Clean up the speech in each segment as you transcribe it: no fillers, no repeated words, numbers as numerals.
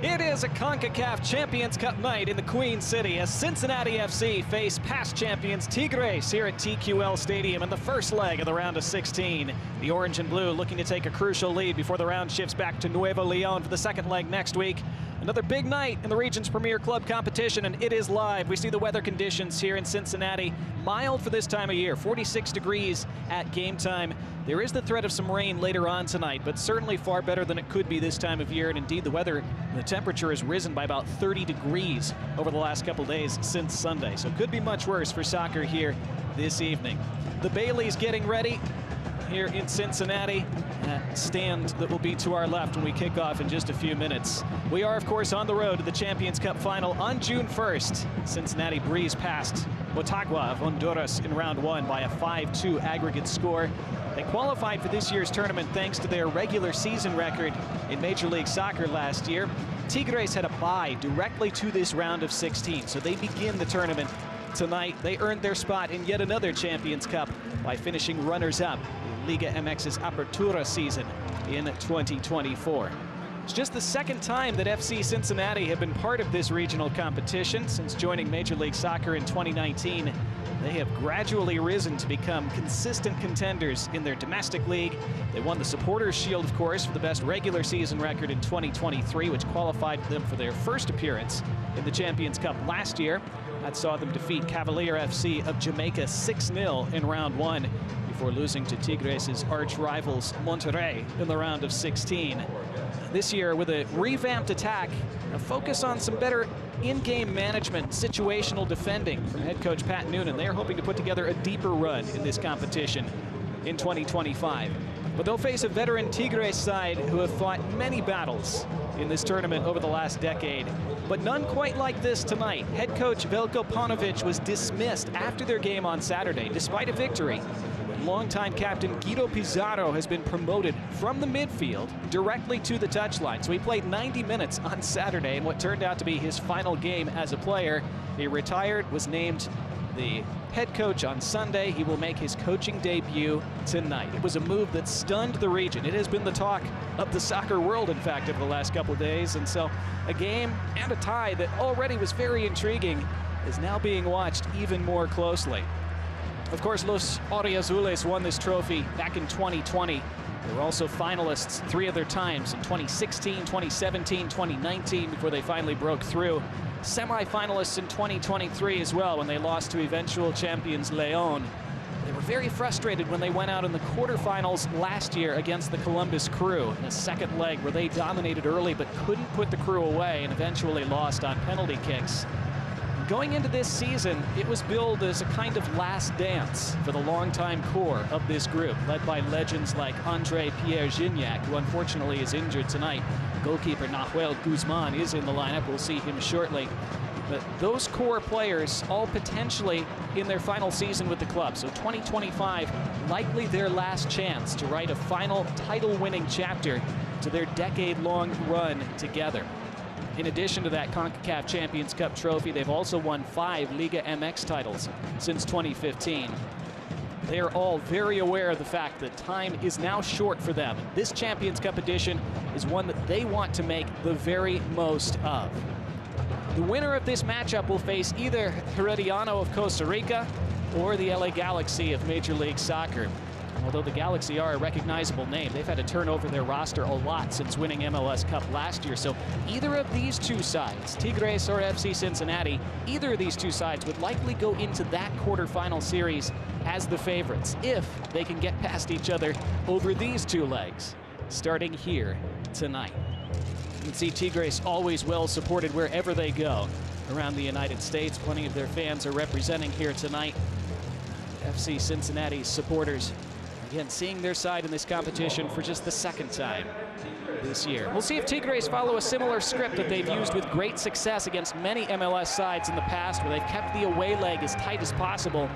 It is a Concacaf Champions Cup night in the Queen City as Cincinnati FC face past champions Tigres here at TQL Stadium in the first leg of the round of 16. The orange and blue looking to take a crucial lead before the round shifts back to Nuevo Leon for the second leg next week. Another big night in the region's premier club competition, and it is live. We see the weather conditions here in Cincinnati. Mild for this time of year, 46 degrees at game time. There is the threat of some rain later on tonight, but certainly far better than it could be this time of year. And indeed, the temperature has risen by about 30 degrees over the last couple days since Sunday. So it could be much worse for soccer here this evening. The Bailey's getting ready here in Cincinnati. That stand that will be to our left when we kick off in just a few minutes. We are, of course, on the road to the Champions Cup final on June 1st. Cincinnati breezed past Motagua of Honduras in round one by a 5-2 aggregate score. They qualified for this year's tournament thanks to their regular season record in Major League Soccer last year. Tigres had a bye directly to this round of 16, so they begin the tournament tonight. They earned their spot in yet another Champions Cup by finishing runners-up in Liga MX's Apertura season in 2024. It's just the second time that FC Cincinnati have been part of this regional competition since joining Major League Soccer in 2019. They have gradually risen to become consistent contenders in their domestic league. They won the Supporters' Shield, of course, for the best regular season record in 2023, which qualified them for their first appearance in the Champions Cup last year. That saw them defeat Cavalier FC of Jamaica 6-0 in round one before losing to Tigres' arch rivals Monterrey in the round of 16. This year, with a revamped attack, a focus on some better in-game management, situational defending from head coach Pat Noonan. They are hoping to put together a deeper run in this competition in 2025. But they'll face a veteran Tigres side who have fought many battles in this tournament over the last decade, but none quite like this tonight. Head coach Veljko Paunovic was dismissed after their game on Saturday, despite a victory. Longtime captain Guido Pizarro has been promoted from the midfield directly to the touchline. So he played 90 minutes on Saturday in what turned out to be his final game as a player. He retired, was named the head coach on Sunday. He will make his coaching debut tonight. It was a move that stunned the region. It has been the talk of the soccer world, in fact, over the last couple of days. And so a game and a tie that already was very intriguing is now being watched even more closely. Of course, Los Auriazules won this trophy back in 2020. They were also finalists 3 other times in 2016, 2017, 2019 before they finally broke through. Semi-finalists in 2023 as well when they lost to eventual champions Leon. They were very frustrated when they went out in the quarterfinals last year against the Columbus Crew in a second leg where they dominated early but couldn't put the Crew away and eventually lost on penalty kicks. Going into this season, it was billed as a kind of last dance for the longtime core of this group, led by legends like Andre Pierre Gignac, who unfortunately is injured tonight. Goalkeeper Nahuel Guzman is in the lineup. We'll see him shortly. But those core players all potentially in their final season with the club. So 2025, likely their last chance to write a final title-winning chapter to their decade-long run together. In addition to that Concacaf Champions Cup trophy, they've also won 5 Liga MX titles since 2015. They are all very aware of the fact that time is now short for them. This Champions Cup edition is one that they want to make the very most of. The winner of this matchup will face either Herediano of Costa Rica or the LA Galaxy of Major League Soccer. Although the Galaxy are a recognizable name, they've had to turn over their roster a lot since winning MLS Cup last year. So either of these two sides, Tigres or FC Cincinnati, either of these two sides would likely go into that quarterfinal series as the favorites if they can get past each other over these two legs, starting here tonight. You can see Tigres always well supported wherever they go around the United States. Plenty of their fans are representing here tonight. FC Cincinnati's supporters, again, seeing their side in this competition for just the second time this year. We'll see if Tigres follow a similar script that they've used with great success against many MLS sides in the past, where they've kept the away leg as tight as possible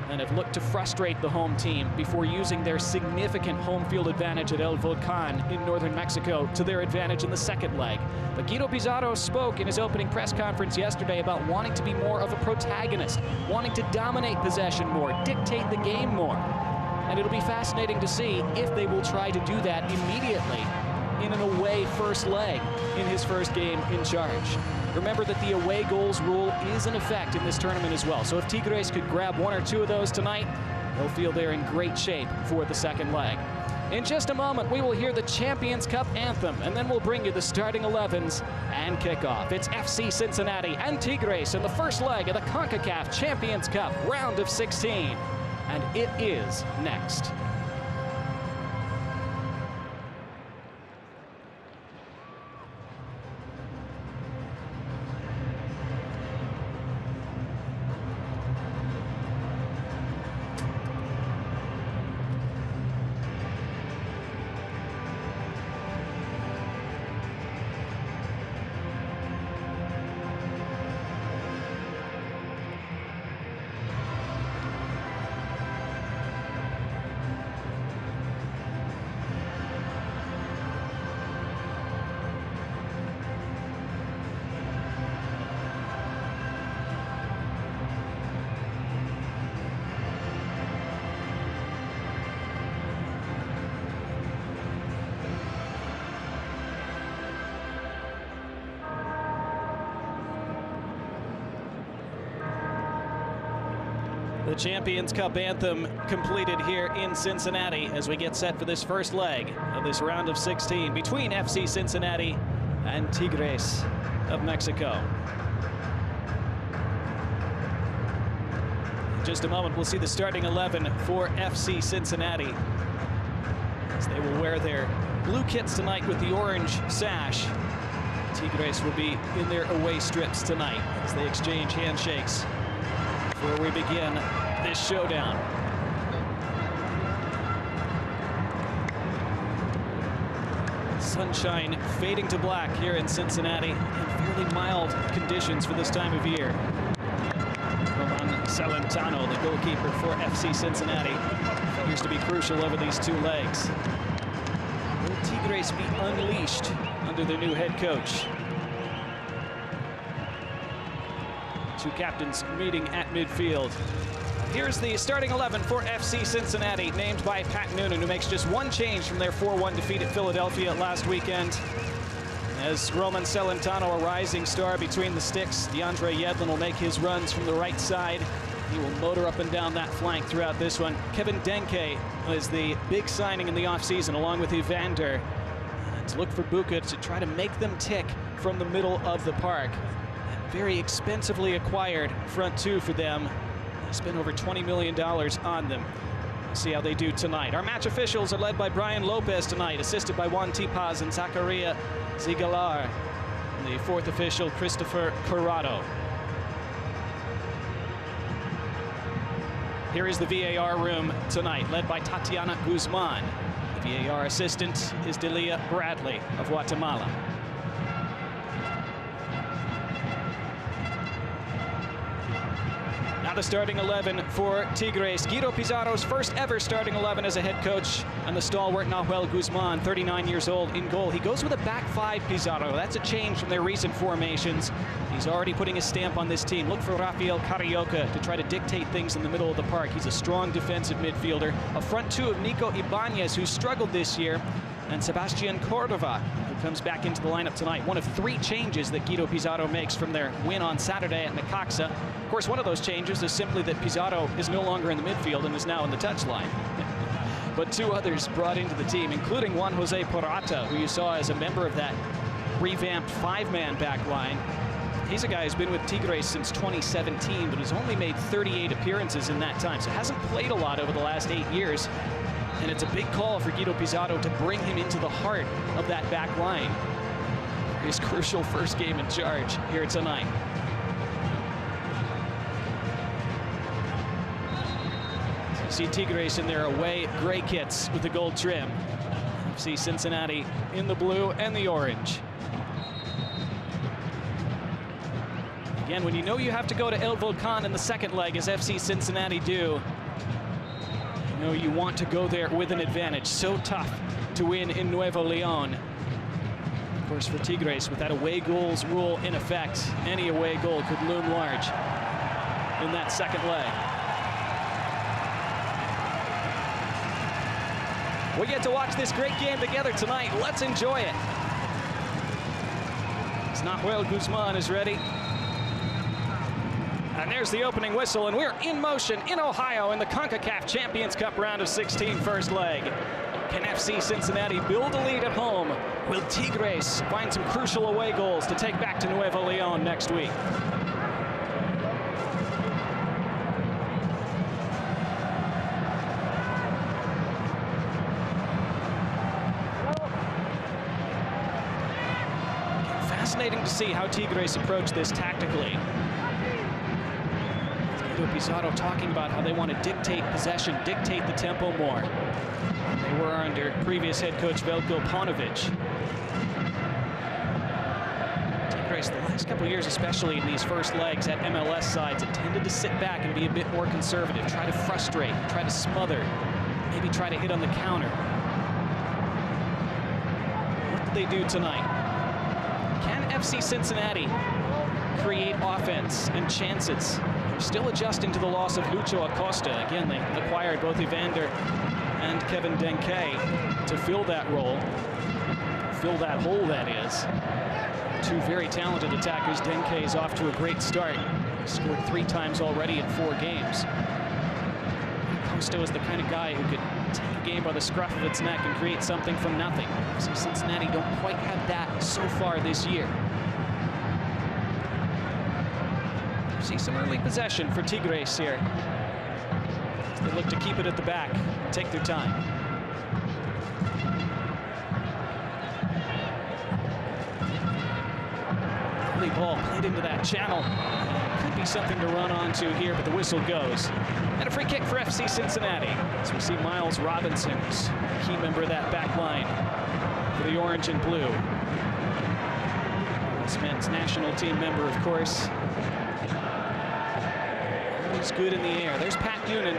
and have looked to frustrate the home team before using their significant home field advantage at El Volcan in northern Mexico to their advantage in the second leg. But Guido Pizarro spoke in his opening press conference yesterday about wanting to be more of a protagonist, wanting to dominate possession more, dictate the game more. And it'll be fascinating to see if they will try to do that immediately in an away first leg in his first game in charge. Remember that the away goals rule is in effect in this tournament as well. So if Tigres could grab 1 or 2 of those tonight, they'll feel they're in great shape for the second leg. In just a moment, we will hear the Champions Cup anthem, and then we'll bring you the starting 11s and kickoff. It's FC Cincinnati and Tigres in the first leg of the Concacaf Champions Cup round of 16. And it is next. The Champions Cup anthem completed here in Cincinnati as we get set for this first leg of this round of 16 between FC Cincinnati and Tigres of Mexico. In just a moment, we'll see the starting 11 for FC Cincinnati, as they will wear their blue kits tonight with the orange sash. Tigres will be in their away strips tonight as they exchange handshakes before we begin this showdown. Sunshine fading to black here in Cincinnati, and fairly mild conditions for this time of year. Roman Celentano, the goalkeeper for FC Cincinnati, appears to be crucial over these 2 legs. Will Tigres be unleashed under their new head coach? 2 captains meeting at midfield. Here's the starting 11 for FC Cincinnati, named by Pat Noonan, who makes just 1 change from their 4-1 defeat at Philadelphia last weekend. As Roman Celentano, a rising star between the sticks, DeAndre Yedlin will make his runs from the right side. He will motor up and down that flank throughout this one. Kevin Denke is the big signing in the offseason, along with Evander. To look for Buca to try to make them tick from the middle of the park. Very expensively acquired front 2 for them. Spent over $20 million on them. We'll see how they do tonight. Our match officials are led by Brian Lopez tonight, assisted by Juan Tipaz and Zacharia Zigalar. And the 4th official, Christopher Corrado. Here is the VAR room tonight, led by Tatiana Guzman. The VAR assistant is Delia Bradley of Guatemala. Now the starting 11 for Tigres. Guido Pizarro's first ever starting 11 as a head coach, and the stalwart Nahuel Guzman, 39 years old, in goal. He goes with a back 5, Pizarro. That's a change from their recent formations. He's already putting a stamp on this team. Look for Rafael Carioca to try to dictate things in the middle of the park. He's a strong defensive midfielder. A front 2 of Nico Ibanez, who struggled this year, and Sebastian Cordova, who comes back into the lineup tonight. One of 3 changes that Guido Pizarro makes from their win on Saturday at Necaxa. Of course, one of those changes is simply that Pizarro is no longer in the midfield and is now in the touchline. But 2 others brought into the team, including Juan Jose Porrata, who you saw as a member of that revamped 5-man back line. He's a guy who's been with Tigres since 2017, but has only made 38 appearances in that time, so hasn't played a lot over the last 8 years. And it's a big call for Guido Pizarro to bring him into the heart of that back line. His crucial first game in charge here tonight. So you see Tigres in their away gray kits with the gold trim. You see Cincinnati in the blue and the orange. Again, when you know you have to go to El Volcan in the second leg, as FC Cincinnati do, you know you want to go there with an advantage. So tough to win in Nuevo Leon. Of course, for Tigres, with that away goals rule in effect, any away goal could loom large in that second leg. We get to watch this great game together tonight. Let's enjoy it. Nahuel Guzman is ready. And there's the opening whistle, and we're in motion in Ohio in the Concacaf Champions Cup round of 16 first leg. Can FC Cincinnati build a lead at home? Will Tigres find some crucial away goals to take back to Nuevo Leon next week? Fascinating to see how Tigres approach this tactically. Pizarro talking about how they want to dictate possession, dictate the tempo more than they were under previous head coach Veljko Paunovic. Tigres, the last couple of years, especially in these first legs at MLS sides, have tended to sit back and be a bit more conservative, try to frustrate, try to smother, maybe try to hit on the counter. What did they do tonight? Can FC Cincinnati create offense and chances? They're still adjusting to the loss of Lucho Acosta. Again, they acquired both Evander and Kevin Denke to fill that role, fill that hole, that is. Two very talented attackers. Denke is off to a great start. He scored 3 times already in 4 games. Acosta is the kind of guy who could take a game by the scruff of its neck and create something from nothing. So Cincinnati don't quite have that so far this year. See some early possession for Tigres here. They look to keep it at the back, take their time. Early ball played into that channel. Could be something to run onto here, but the whistle goes. And a free kick for FC Cincinnati. As we see Miles Robinson, a key member of that back line for the orange and blue. This men's national team member, of course. Always good in the air. There's Pat Noonan,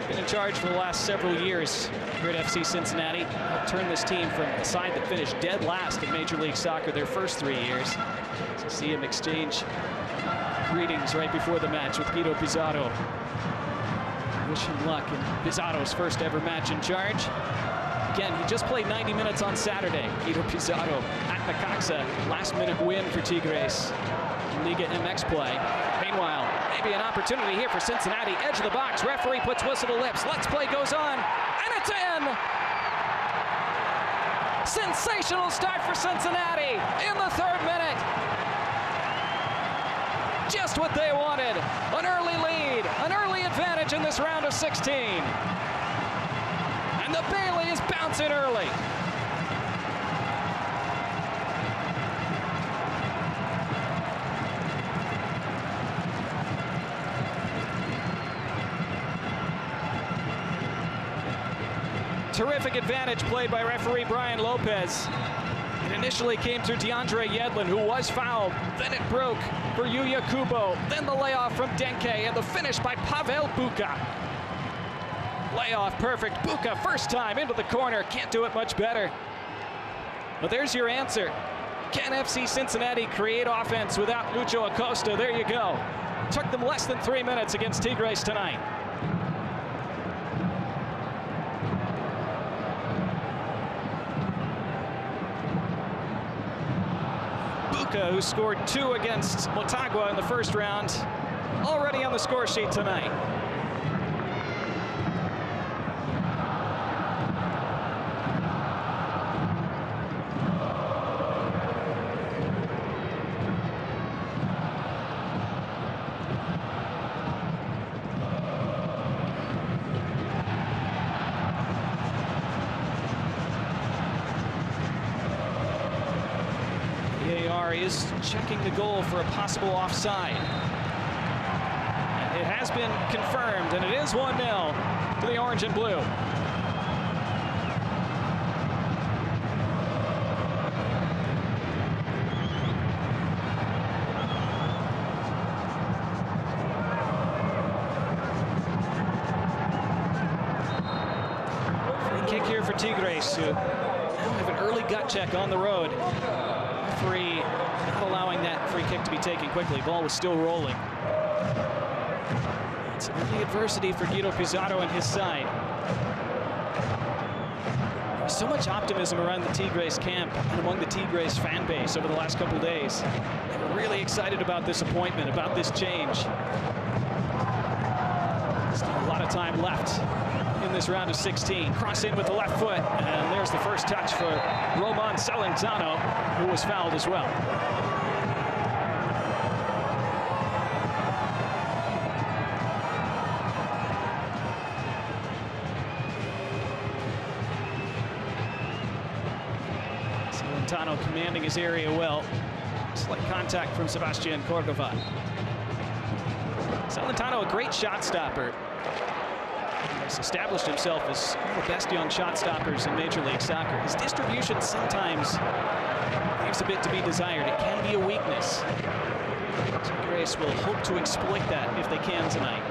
been in charge for the last several years here at FC Cincinnati. Helped turn this team from a side that finished dead last in Major League Soccer their first 3 years. So see him exchange greetings right before the match with Guido Pizarro. Wish him luck in Pizarro's first ever match in charge. Again, he just played 90 minutes on Saturday. Guido Pizarro at Necaxa. Last-minute win for Tigres in Liga MX play. Meanwhile, maybe an opportunity here for Cincinnati. Edge of the box. Referee puts whistle to lips. Let's play goes on. And it's in! Sensational start for Cincinnati in the 3rd minute. Just what they wanted. An early lead, an early advantage in this round of 16. And the Bailey is bouncing early. Terrific advantage played by referee Brian Lopez. It initially came through DeAndre Yedlin, who was fouled. Then it broke for Yuya Kubo. Then the layoff from Denke, and the finish by Pavel Buka. Layoff perfect. Buka, first time into the corner. Can't do it much better. But there's your answer. Can FC Cincinnati create offense without Lucho Acosta? There you go. Took them less than 3 minutes against Tigres tonight. Who scored 2 against Motagua in the first round, already on the score sheet tonight. Is checking the goal for a possible offside. And it has been confirmed, and it is 1-0 to the orange and blue. Free kick here for Tigres, who now have an early gut check on the road. Referee not allowing that free kick to be taken quickly. Ball was still rolling. It's early adversity for Guido Pizarro and his side. So much optimism around the Tigres camp and among the Tigres fan base over the last couple days. They were really excited about this appointment, about this change. Still a lot of time left in this round of 16. Cross in with the left foot, and there's the first touch for Roman Celentano, who was fouled as well. Celentano commanding his area well. Slight contact from Sebastian Cordova. Celentano, a great shot stopper. He's established himself as one of the best young shot stoppers in Major League Soccer. His distribution sometimes leaves a bit to be desired. It can be a weakness. Tigres will hope to exploit that if they can tonight.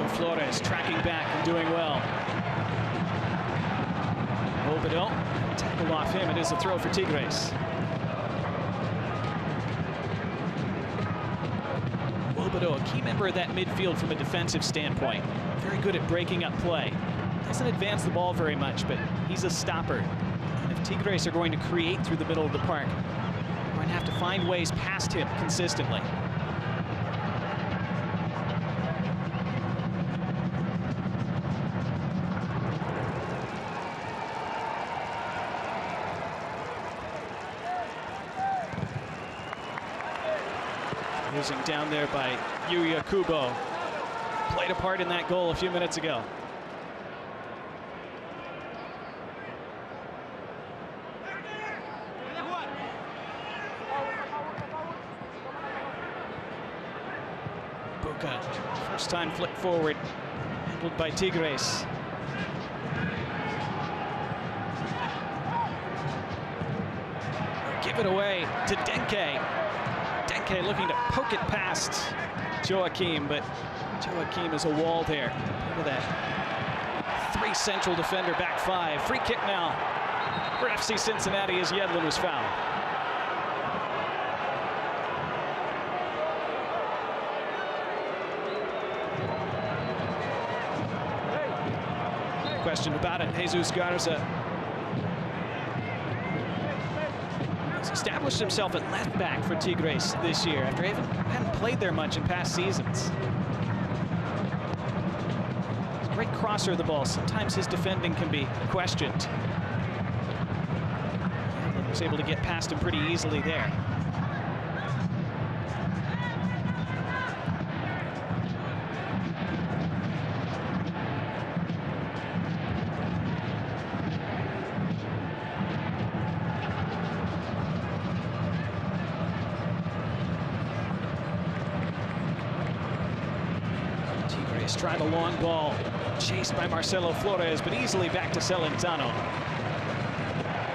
Flores tracking back and doing well. Obido, tackle off him. It is a throw for Tigres. Obido, a key member of that midfield from a defensive standpoint. Very good at breaking up play. Doesn't advance the ball very much, but he's a stopper. And if Tigres are going to create through the middle of the park, they're going to have to find ways past him consistently. Losing down there by Yuya Kubo. Played a part in that goal a few minutes ago. Buka, first time flick forward, handled by Tigres. Give it away to Denke. Denke looking to poke it past Joachim, but Joachim is a wall there. Look at that. Three central defender, back five. Free kick now for FC Cincinnati as Yedlin was fouled. Question about it, Jesus Garza. Established himself at left back for Tigres this year after he hadn't played there much in past seasons. He's a great crosser of the ball. Sometimes his defending can be questioned. He was able to get past him pretty easily there. Tried a long ball, chased by Marcelo Flores, but easily back to Celentano.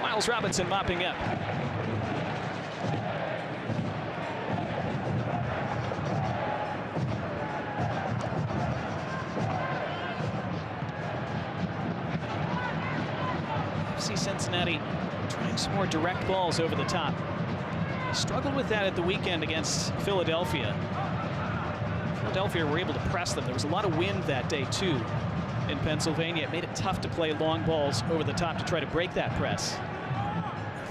Miles Robinson mopping up. FC Cincinnati trying some more direct balls over the top. They struggled with that at the weekend against Philadelphia. Philadelphia were able to press them. There was a lot of wind that day too in Pennsylvania. It made it tough to play long balls over the top to try to break that press.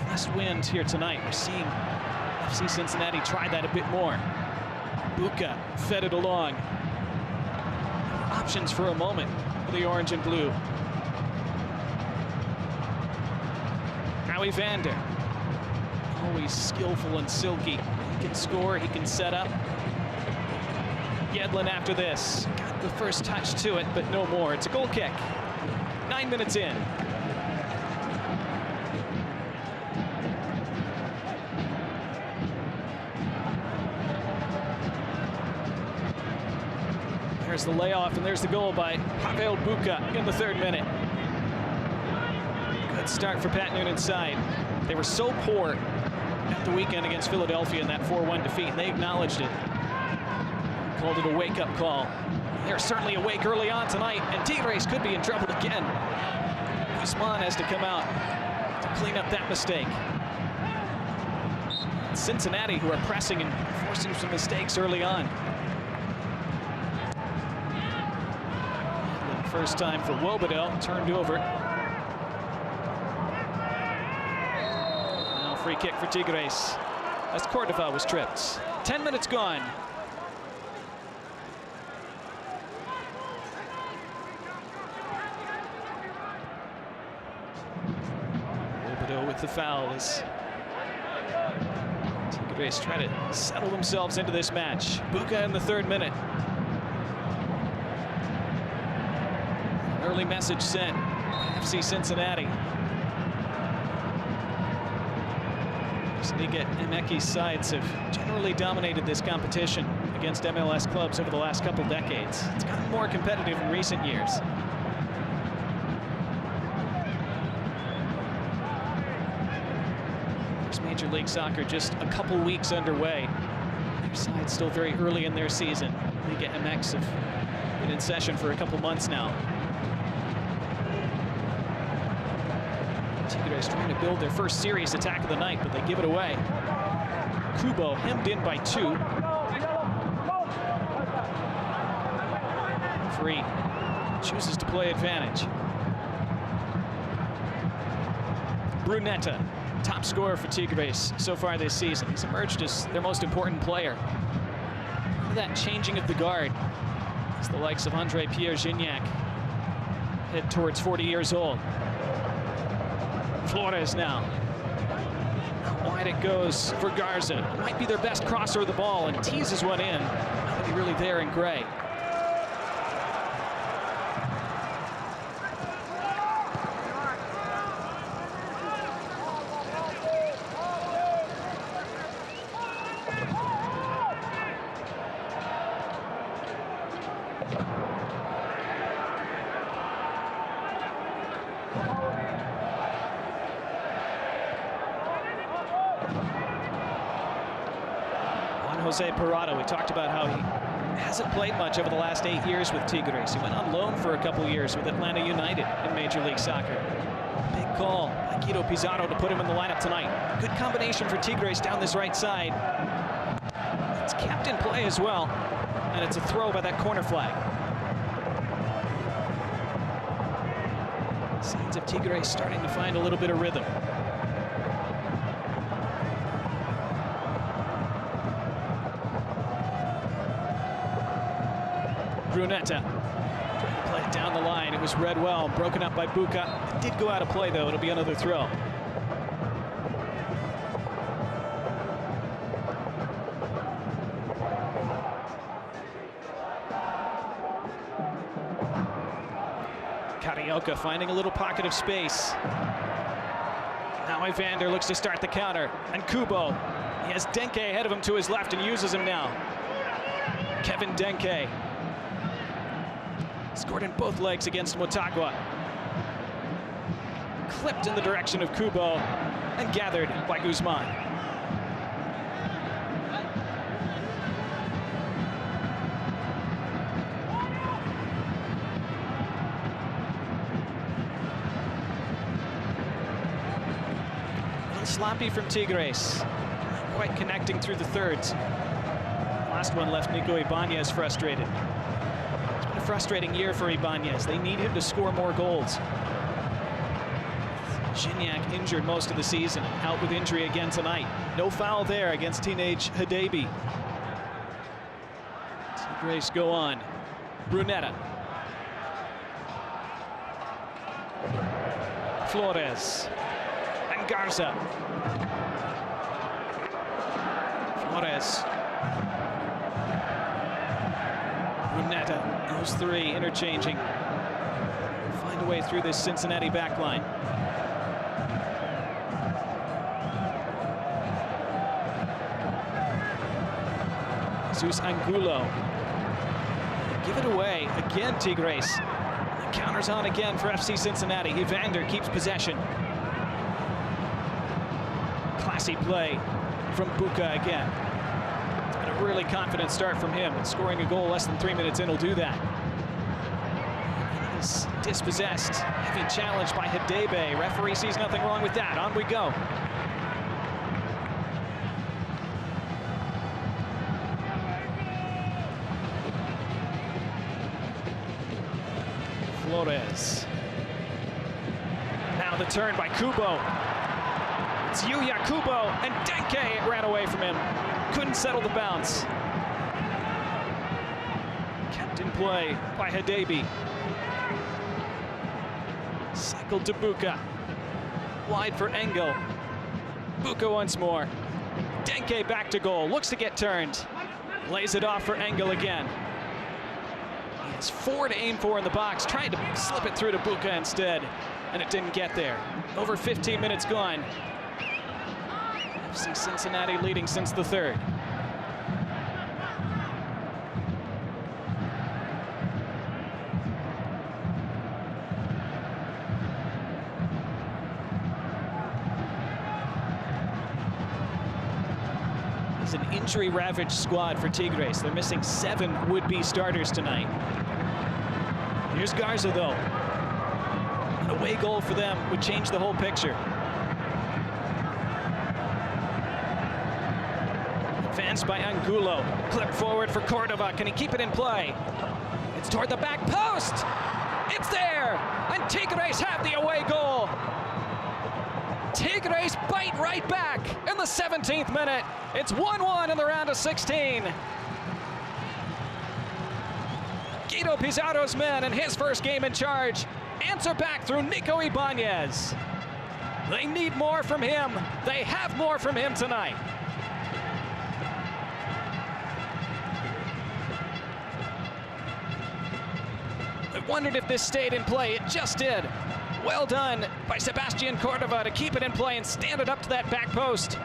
Less wind here tonight. We're seeing FC Cincinnati try that a bit more. Buka fed it along. Options for a moment for the orange and blue. Howie Vander, always skillful and silky. He can score, he can set up. Yedlin after this. Got the first touch to it, but no more. It's a goal kick. 9 minutes in. There's the layoff, and there's the goal by Pavel Buka in the 3rd minute. Good start for Pat Noonan's side. They were so poor at the weekend against Philadelphia in that 4-1 defeat, and they acknowledged it. Called it a wake-up call. They're certainly awake early on tonight, and Tigres could be in trouble again. Guzman has to come out to clean up that mistake. Cincinnati, who are pressing and forcing some mistakes early on. First time for Wobodo, turned over. Now free kick for Tigres, as Cordova was tripped. 10 minutes gone. Wobodo with the foul as Tigres try to settle themselves into this match. Buka in the 3rd minute. Early message sent. FC Cincinnati. Liga MX sides have generally dominated this competition against MLS clubs over the last couple decades. It's gotten more competitive in recent years. There's Major League Soccer just a couple weeks underway. Their side's still very early in their season. Liga MX have been in session for a couple months now. Tigres trying to build their first serious attack of the night, but they give it away. Kubo hemmed in by 2. Free chooses to play advantage. Brunetta, top scorer for Tigres so far this season. He's emerged as their most important player. That changing of the guard as the likes of Andre Pierre Gignac head towards 40 years old. Flores now. Out wide it goes for Garza. Might be their best crosser of the ball and teases one in. Nobody really there in gray. Jose Parado, we talked about how he hasn't played much over the last 8 years with Tigres. He went on loan for a couple years with Atlanta United in Major League Soccer. Big call by Guido Pizarro to put him in the lineup tonight. Good combination for Tigres down this right side. It's kept in play as well, and it's a throw by that corner flag. Signs of Tigres starting to find a little bit of rhythm. Brunetta trying to play it down the line. It was read well, broken up by Buka. It did go out of play though. It'll be another throw. Carioca finding a little pocket of space. Now Evander looks to start the counter, and Kubo. He has Denke ahead of him to his left and uses him now. Kevin Denke. Scored in both legs against Motagua. Clipped in the direction of Kubo and gathered by Guzman. A little sloppy from Tigres. Not quite connecting through the thirds. Last one left Nico Ibanez frustrated. Frustrating year for Ibanez. They need him to score more goals. Gignac injured most of the season, out with injury again tonight. No foul there against teenage Hadebe. Tigres go on. Brunetta. Flores. And Garza. Flores. Brunetta. Those three interchanging. Find a way through this Cincinnati backline. Jesus Angulo. Give it away again, Tigres. The counter's on again for FC Cincinnati. Evander keeps possession. Classy play from Buka again. A really confident start from him, and scoring a goal less than 3 minutes in will do that. He's dispossessed. Heavy challenge by Hadebe. Referee sees nothing wrong with that. On we go. Torres. Now the turn by Kubo. It's Yuya Kubo, and Denke ran away from him. Couldn't settle the bounce. Kept in play by Hadebi. Cycled to Buka. Wide for Engel. Buka once more. Denke back to goal. Looks to get turned. Lays it off for Engel again. He has 4 to aim for in the box. Trying to slip it through to Buka instead. And it didn't get there. Over 15 minutes gone. FC Cincinnati leading since the third. It's an injury-ravaged squad for Tigres. They're missing 7 would-be starters tonight. Here's Garza, though. An away goal for them would change the whole picture. Advanced by Angulo. Clip forward for Cordova. Can he keep it in play? It's toward the back post. It's there! And Tigres have the away goal. Tigres bite right back in the 17th minute. It's 1-1 in the round of 16. Guido Pizarro's men in his first game in charge answer back through Nico Ibanez. They need more from him. They have more from him tonight. I wondered if this stayed in play. It just did. Well done by Sebastian Cordova to keep it in play and stand it up to that back post.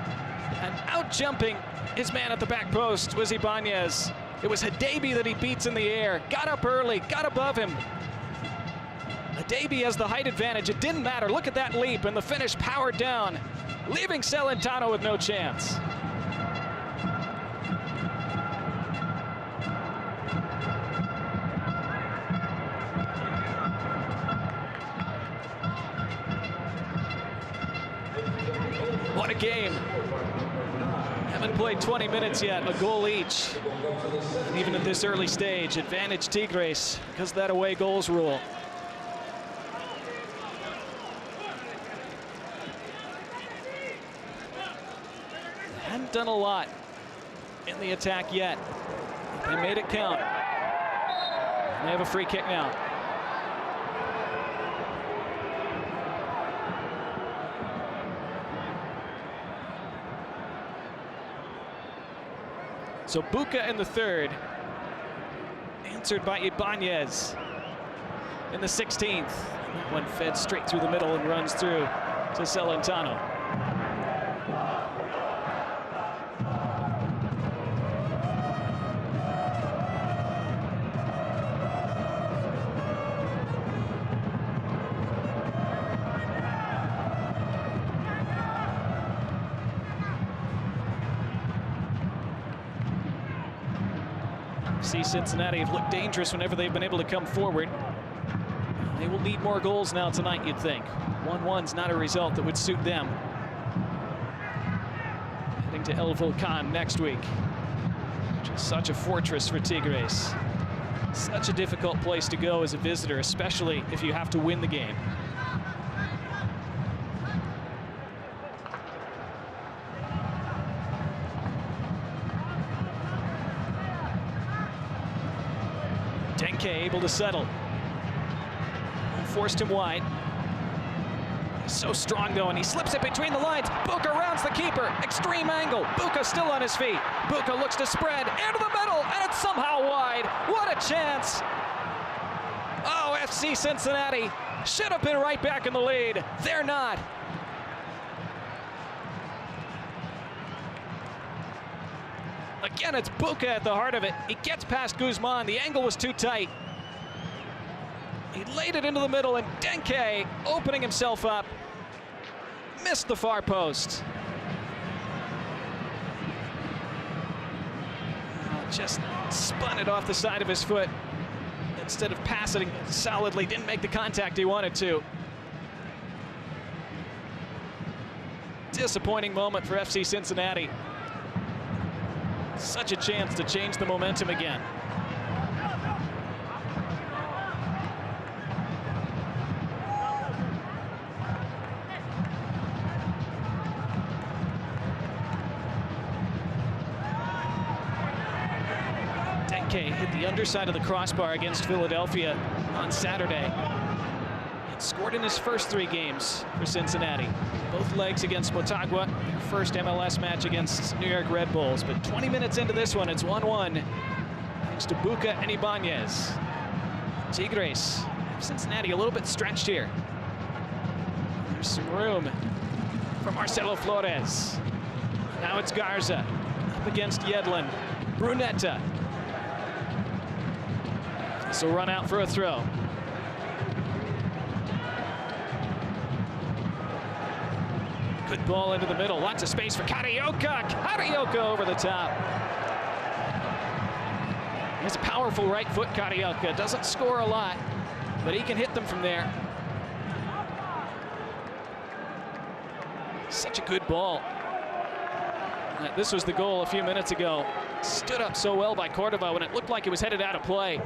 And out jumping his man at the back post was Ibanez. It was Hadebi that he beats in the air. Got up early, got above him. Hadebi has the height advantage. It didn't matter. Look at that leap, and the finish powered down, leaving Celentano with no chance. What a game. Haven't played 20 minutes yet, a goal each. And even at this early stage, advantage Tigres because of that away goals rule. Hadn't done a lot in the attack yet. They made it count. And they have a free kick now. So Buka in the third, answered by Ibanez in the 16th. One fed straight through the middle and runs through to Celentano. Cincinnati have looked dangerous whenever they've been able to come forward. They will need more goals now tonight, you'd think. 1-1's not a result that would suit them. Heading to El Volcan next week, which is such a fortress for Tigres. Such a difficult place to go as a visitor, especially if you have to win the game. Denke able to settle. Forced him wide. He's so strong though, and he slips it between the lines. Buka rounds the keeper. Extreme angle. Buka still on his feet. Buka looks to spread into the middle, and it's somehow wide. What a chance. Oh, FC Cincinnati should have been right back in the lead. They're not. Again, it's Buka at the heart of it. He gets past Guzman. The angle was too tight. He laid it into the middle, and Denke, opening himself up, missed the far post. Just spun it off the side of his foot instead of passing it solidly. Didn't make the contact he wanted to. Disappointing moment for FC Cincinnati. Such a chance to change the momentum again. Denke hit the underside of the crossbar against Philadelphia on Saturday. And scored in his first 3 games for Cincinnati. Both legs against Motagua, their first MLS match against New York Red Bulls. But 20 minutes into this one, it's 1-1. Thanks to Buca and Ibanez. Tigres, Cincinnati a little bit stretched here. There's some room for Marcelo Flores. Now it's Garza up against Yedlin. Brunetta. This will run out for a throw. Good ball into the middle. Lots of space for Carioca. Carioca over the top. He has a powerful right foot, Carioca. Doesn't score a lot, but he can hit them from there. Such a good ball. This was the goal a few minutes ago. Stood up so well by Cordova when it looked like it was headed out of play.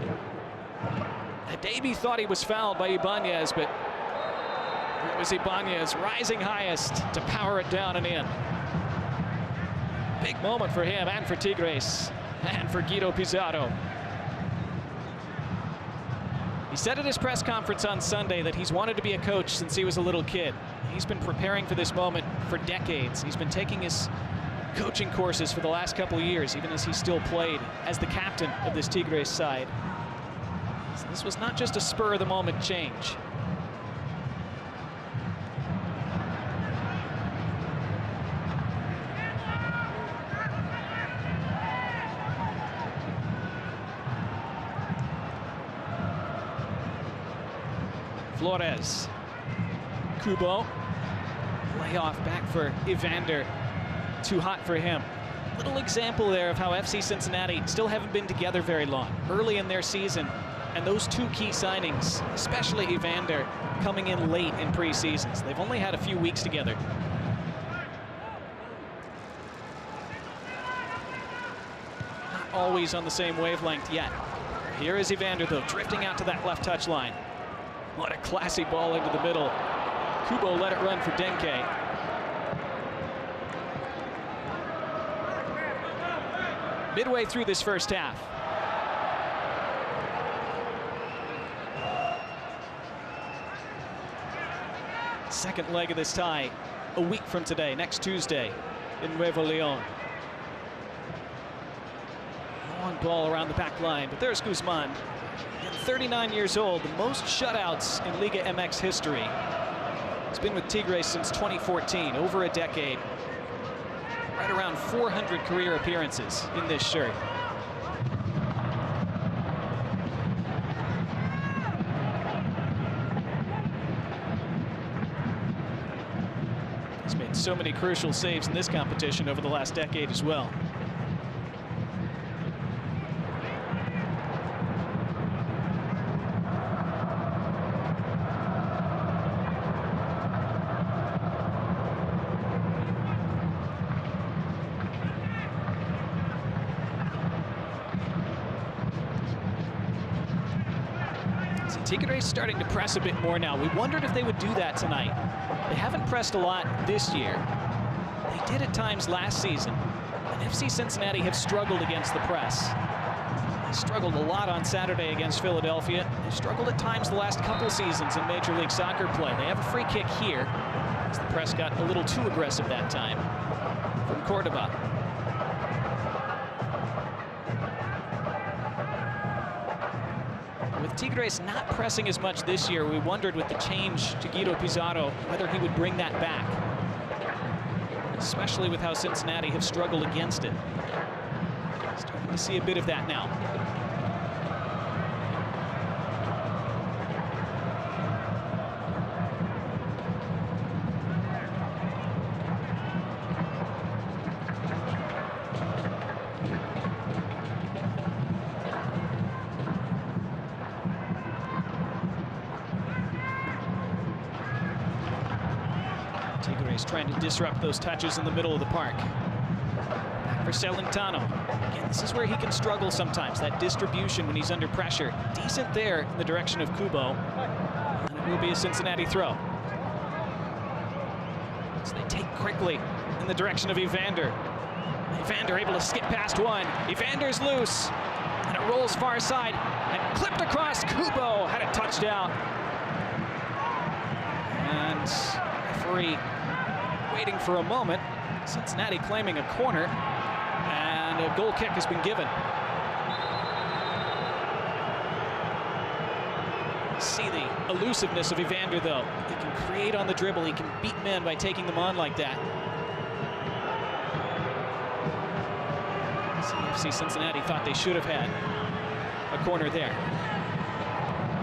Davey thought he was fouled by Ibanez, but it was Ibanez rising highest to power it down and in. Big moment for him and for Tigres and for Guido Pizarro. He said at his press conference on Sunday that he's wanted to be a coach since he was a little kid. He's been preparing for this moment for decades. He's been taking his coaching courses for the last couple of years, even as he still played as the captain of this Tigres side. So this was not just a spur-of-the-moment change. Flores. Kubo. Layoff back for Evander. Too hot for him. Little example there of how FC Cincinnati still haven't been together very long. Early in their season, and those 2 key signings, especially Evander, coming in late in preseasons. They've only had a few weeks together. Not always on the same wavelength yet. Here is Evander, though, drifting out to that left touch line. What a classy ball into the middle. Kubo let it run for Denke. Midway through this first half. Second leg of this tie a week from today, next Tuesday in Nuevo Leon. Long ball around the back line, but there's Guzman. At 39 years old, the most shutouts in Liga MX history. He's been with Tigres since 2014, over a decade. Right around 400 career appearances in this shirt. He's made so many crucial saves in this competition over the last decade as well. Tigres starting to press a bit more now. We wondered if they would do that tonight. They haven't pressed a lot this year. They did at times last season. And FC Cincinnati have struggled against the press. They struggled a lot on Saturday against Philadelphia. They've struggled at times the last couple seasons in Major League Soccer play. They have a free kick here, as the press got a little too aggressive that time from Cordova. With Tigres not pressing as much this year, we wondered with the change to Guido Pizarro whether he would bring that back, especially with how Cincinnati have struggled against it. Starting to see a bit of that now. Tigres trying to disrupt those touches in the middle of the park. Back for Celentano. Again, this is where he can struggle sometimes, that distribution when he's under pressure. Decent there in the direction of Kubo. And it will be a Cincinnati throw. So they take quickly in the direction of Evander. Evander able to skip past one. Evander's loose. And it rolls far side and clipped across. Kubo had a touchdown. And referee waiting for a moment. Cincinnati claiming a corner, and a goal kick has been given. See the elusiveness of Evander, though. He can create on the dribble. He can beat men by taking them on like that. CFC Cincinnati thought they should have had a corner there.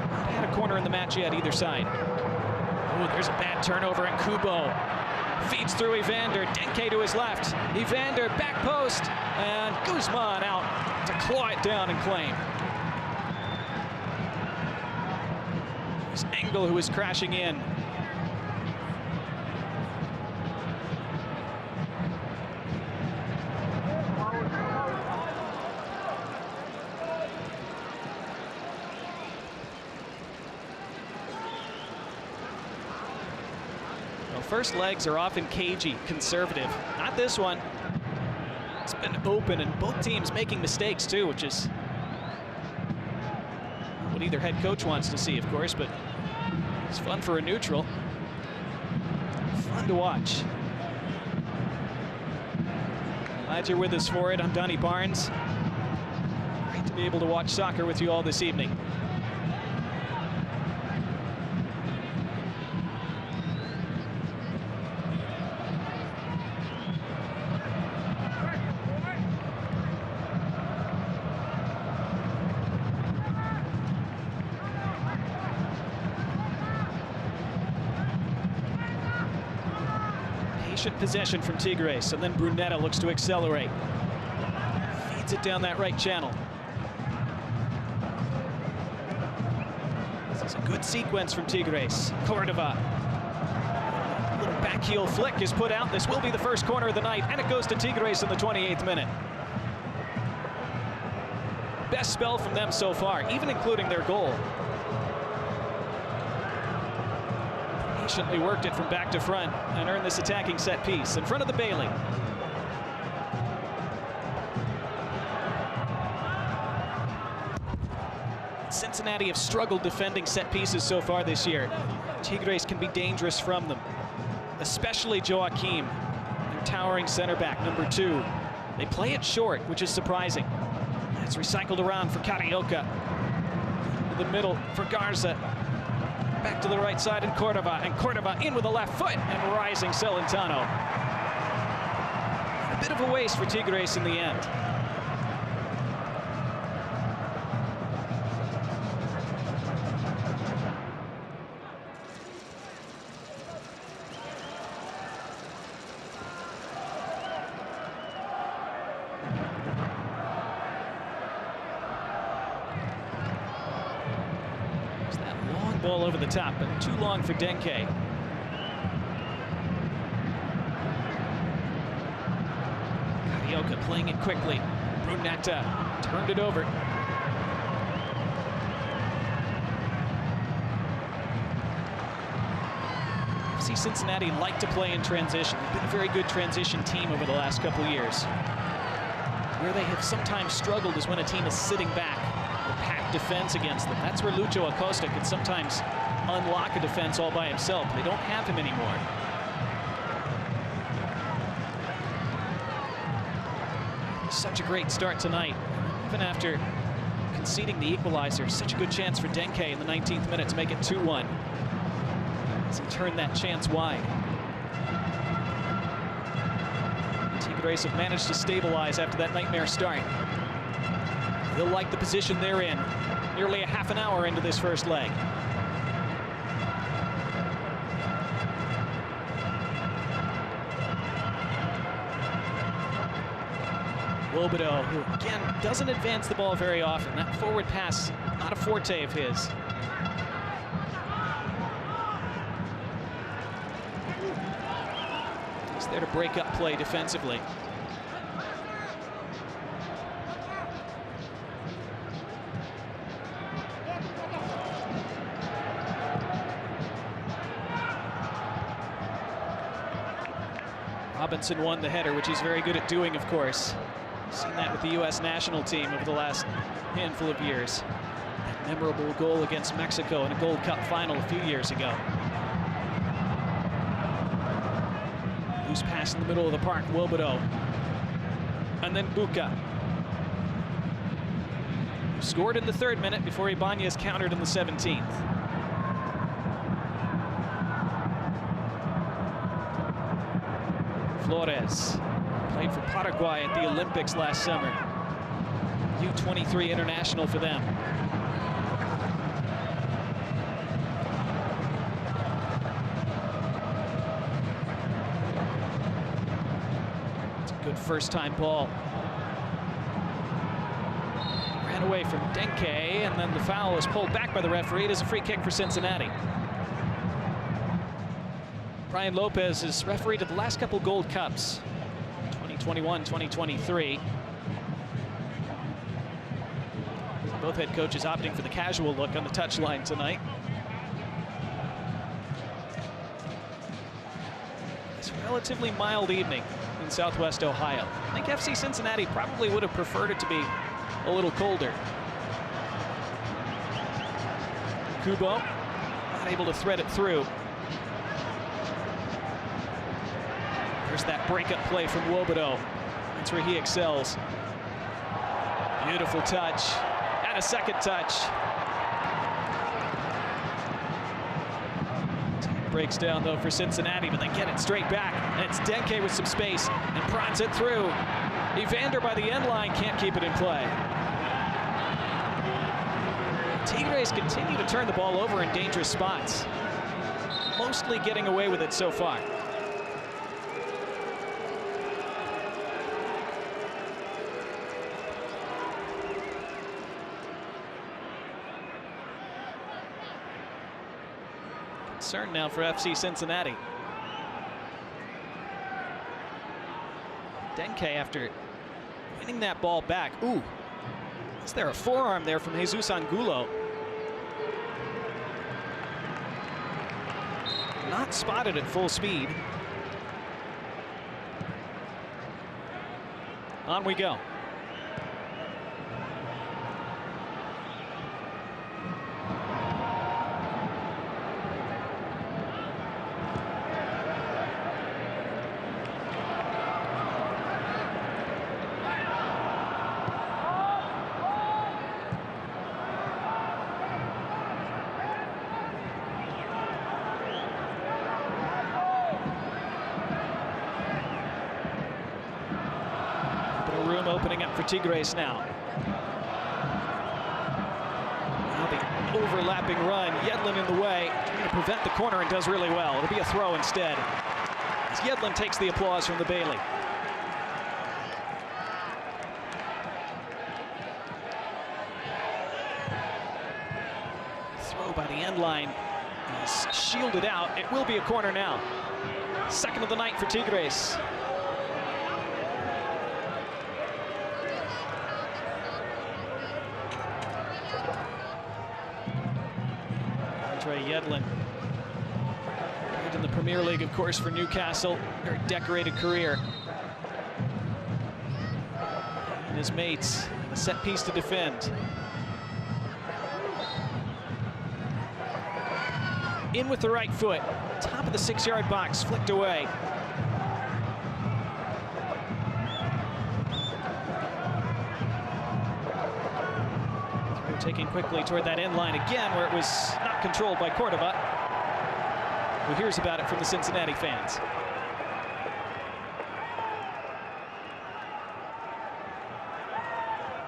Not had a corner in the match yet, either side. Oh, there's a bad turnover, and Kubo feeds through Evander. Denke to his left. Evander back post, and Guzman out to claw it down and claim. It was Engel who was crashing in. First legs are often cagey, conservative. Not this one. It's been open, and both teams making mistakes too, which is what either head coach wants to see, of course, but it's fun for a neutral. Fun to watch. Glad you're with us for it. I'm Donnie Barnes. Great to be able to watch soccer with you all this evening. Possession from Tigres, and then Brunetta looks to accelerate. Feeds it down that right channel. This is a good sequence from Tigres. Cordova. A little back heel flick is put out. This will be the first corner of the night, and it goes to Tigres in the 28th minute. Best spell from them so far, even including their goal. Patiently worked it from back to front and earned this attacking set piece in front of the Bailey. Cincinnati have struggled defending set pieces so far this year. Tigres can be dangerous from them, especially Joaquim, their towering center back, number 2. They play it short, which is surprising. It's recycled around for Carioca. In the middle for Garza. Back to the right side, and Cordova in with the left foot, and rising Celentano. A bit of a waste for Tigres in the end. Ball over the top, but too long for Denke. Carioca playing it quickly. Brunetta turned it over. FC Cincinnati like to play in transition. They've been a very good transition team over the last couple of years. Where they have sometimes struggled is when a team is sitting back. Packed defense against them. That's where Lucho Acosta can sometimes unlock a defense all by himself. They don't have him anymore. Such a great start tonight. Even after conceding the equalizer, such a good chance for Denke in the 19th minute to make it 2-1. As he turned that chance wide. Tigres have managed to stabilize after that nightmare start. They'll like the position they're in. Nearly a half an hour into this first leg. Lobodo, who again doesn't advance the ball very often. That forward pass, not a forte of his. He's there to break up play defensively. Robinson won the header, which he's very good at doing, of course. Seen that with the U.S. national team over the last handful of years. That memorable goal against Mexico in a Gold Cup final a few years ago. Loose pass in the middle of the park, Wilbedo. And then Buca. Scored in the 3rd minute before Ibanez countered in the 17th. Flores played for Paraguay at the Olympics last summer. U23 international for them. It's a good first-time ball. Ran away from Denke, and then the foul is pulled back by the referee. It is a free kick for Cincinnati. Brian Lopez has refereed at the last couple Gold Cups, 2021, 2023. Both head coaches opting for the casual look on the touchline tonight. It's a relatively mild evening in Southwest Ohio. I think FC Cincinnati probably would have preferred it to be a little colder. Kubo not able to thread it through. There's that breakup play from Wilbedo. That's where he excels. Beautiful touch. And a second touch. Breaks down though for Cincinnati, but they get it straight back. And it's Denke with some space and prods it through. Evander by the end line can't keep it in play. Tigres continue to turn the ball over in dangerous spots. Mostly getting away with it so far. Concern now for FC Cincinnati. Denke, after winning that ball back, ooh, is there a forearm there from Jesus Angulo? Not spotted at full speed. On we go. Room opening up for Tigres now. Now the overlapping run. Yedlin in the way, trying to prevent the corner, and does really well. It'll be a throw instead, as Yedlin takes the applause from the Bailey. Throw by the end line is shielded out. It will be a corner now. Second of the night for Tigres. Yedlin, played in the Premier League, of course, for Newcastle. Very decorated career. And his mates, a set piece to defend. In with the right foot, top of the 6-yard box, flicked away. Taking quickly toward that end line again, where it was not controlled by Cordova, who hears about it from the Cincinnati fans.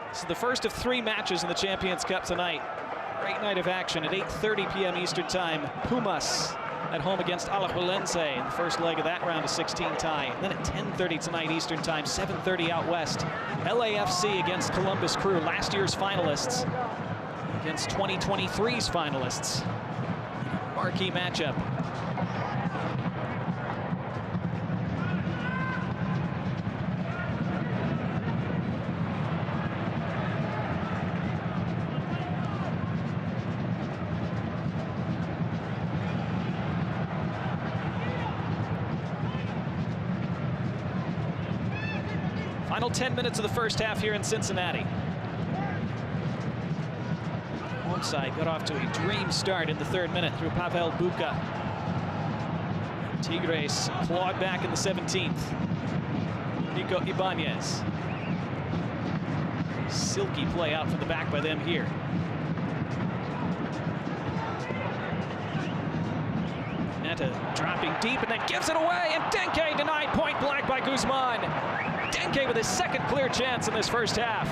This is the first of 3 matches in the Champions Cup tonight. Great night of action at 8:30 p.m. Eastern Time. Pumas at home against Alajuelense in the first leg of that round of 16 tie. And then at 10:30 tonight Eastern Time, 7:30 out west, LAFC against Columbus Crew, last year's finalists against 2023's finalists. Marquee matchup. Final 10 minutes of the first half here in Cincinnati. Home side got off to a dream start in the 3rd minute through Pavel Buka. Tigres clawed back in the 17th. Nico Ibanez. Silky play out from the back by them here. Netta dropping deep and then gives it away, and Denke denied point blank by Guzman. Denke with his 2nd clear chance in this first half.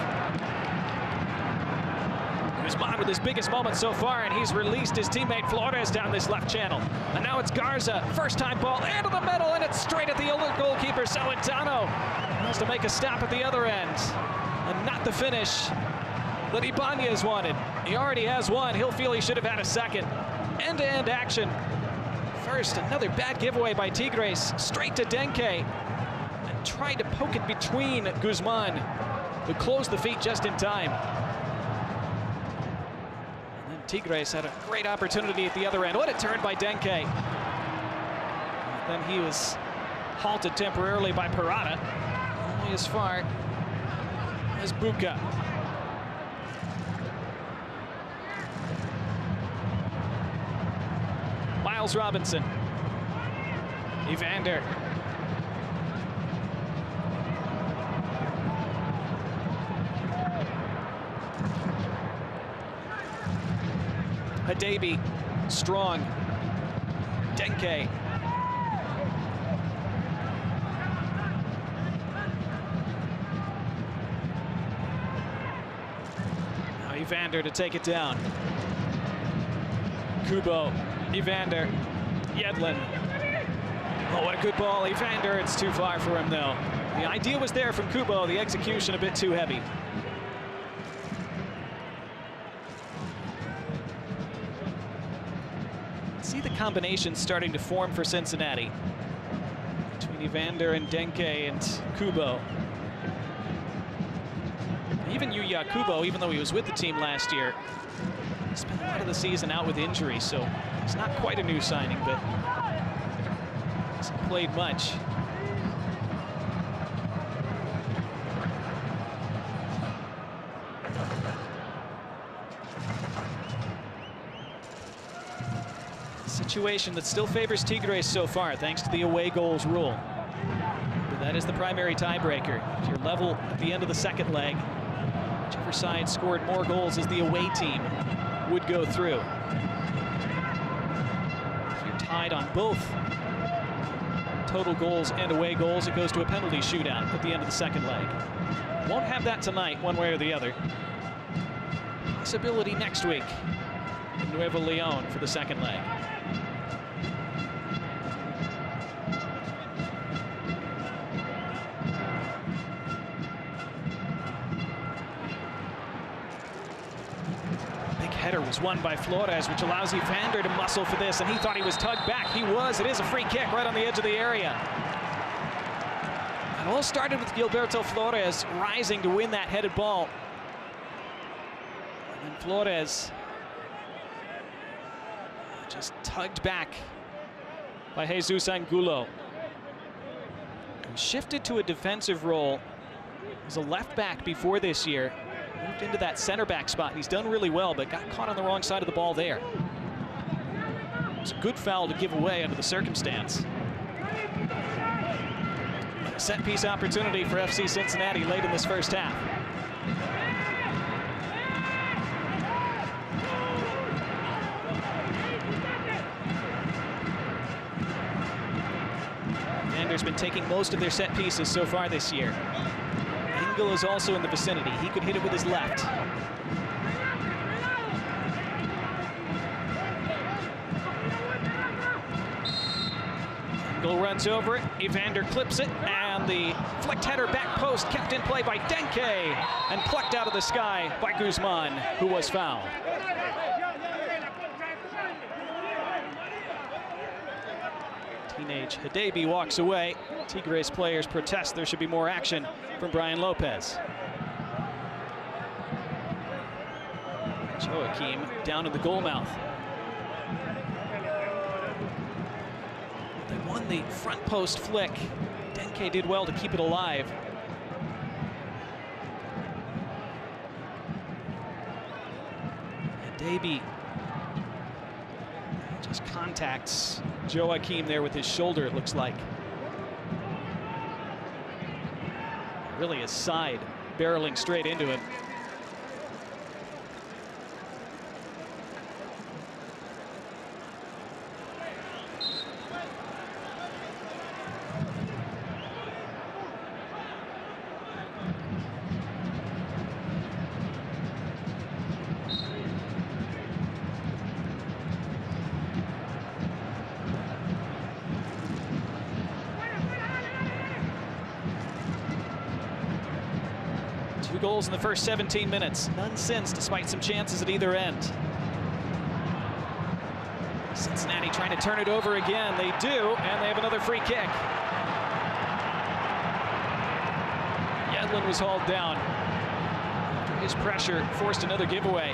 Guzman with his biggest moment so far, and he's released his teammate Flores down this left channel. And now it's Garza, first time ball into the middle, and it's straight at the goalkeeper, Celentano. Has to make a stop at the other end, and not the finish that Ibanez wanted. He already has one. He'll feel he should have had a second. End-to-end action. First, another bad giveaway by Tigres, straight to Denke, and tried to poke it between Guzman, who closed the feet just in time. And then Tigres had a great opportunity at the other end. What a turn by Denke. Then he was halted temporarily by Parada, only as far as Buka. Miles Robinson. Evander. Hadebi, strong. Denke. Now Evander to take it down. Kubo. Evander, Yedlin. Oh, what a good ball, Evander. It's too far for him, though. The idea was there from Kubo, the execution a bit too heavy. See the combination starting to form for Cincinnati between Evander and Denke and Kubo. Even Yuya Kubo, even though he was with the team last year, spent a lot of the season out with injury, so he's not quite a new signing, but hasn't played much. Situation that still favors Tigres so far, thanks to the away goals rule. But that is the primary tiebreaker. If you're level at the end of the 2nd leg, whichever side scored more goals as the away team would go through. If you're tied on both total goals and away goals, it goes to a penalty shootout at the end of the 2nd leg. Won't have that tonight, one way or the other. Possibility next week in Nuevo Leon for the 2nd leg. Header was won by Flores, which allows Evander to muscle for this, and he thought he was tugged back. He was. It is a free kick right on the edge of the area. It all started with Gilberto Flores rising to win that headed ball. And then Flores just tugged back by Jesus Angulo. He shifted to a defensive role as a left back before this year. Moved into that center back spot, and he's done really well, but got caught on the wrong side of the ball there. It's a good foul to give away under the circumstance. A set piece opportunity for FC Cincinnati late in this first half. Vander's been taking most of their set pieces so far this year. Engel is also in the vicinity. He could hit it with his left. Engel runs over it. Evander clips it, and the flicked header back post kept in play by Denke and plucked out of the sky by Guzman, who was fouled. Teenage Hadebi walks away. Tigres players protest there should be more action from Brian Lopez. Joachim down in the goal mouth. They won the front post flick. Denke did well to keep it alive. Davey just contacts Joachim there with his shoulder, it looks like. Really a side, barreling straight into him. Two goals in the first 17 minutes. None since, despite some chances at either end. Cincinnati trying to turn it over again. They do, and they have another free kick. Yedlin was hauled down. After his pressure, forced another giveaway.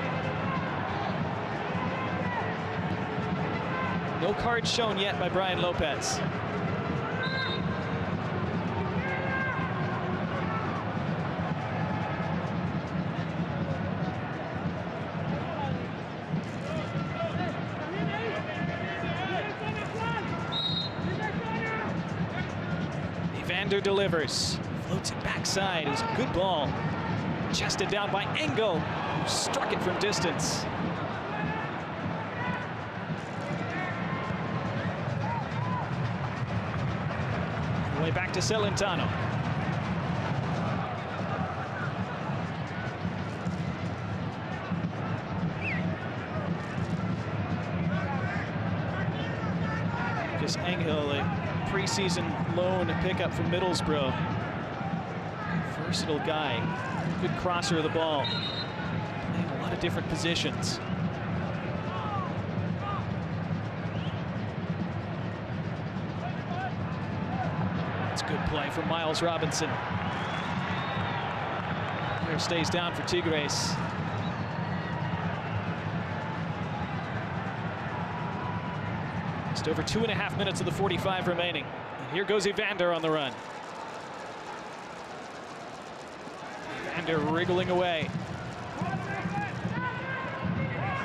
No card shown yet by Brian Lopez. Evander delivers, floats it backside. It was a good ball. Chested down by Engel, who struck it from distance. Way back to Celentano. Lucas Engel, a preseason loan pickup from Middlesbrough. Versatile guy, good crosser of the ball. Playing a lot of different positions. That's good play from Miles Robinson. Player stays down for Tigres. Just over 2.5 minutes of the 45 remaining. And here goes Evander on the run. Evander wriggling away.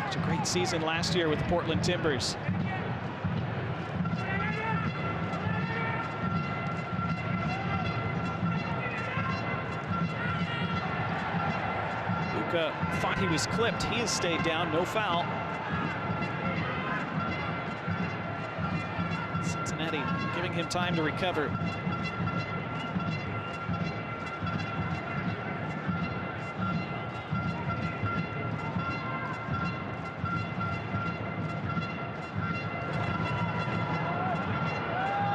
Such a great season last year with the Portland Timbers. Luka thought he was clipped. He has stayed down, no foul. Cincinnati giving him time to recover.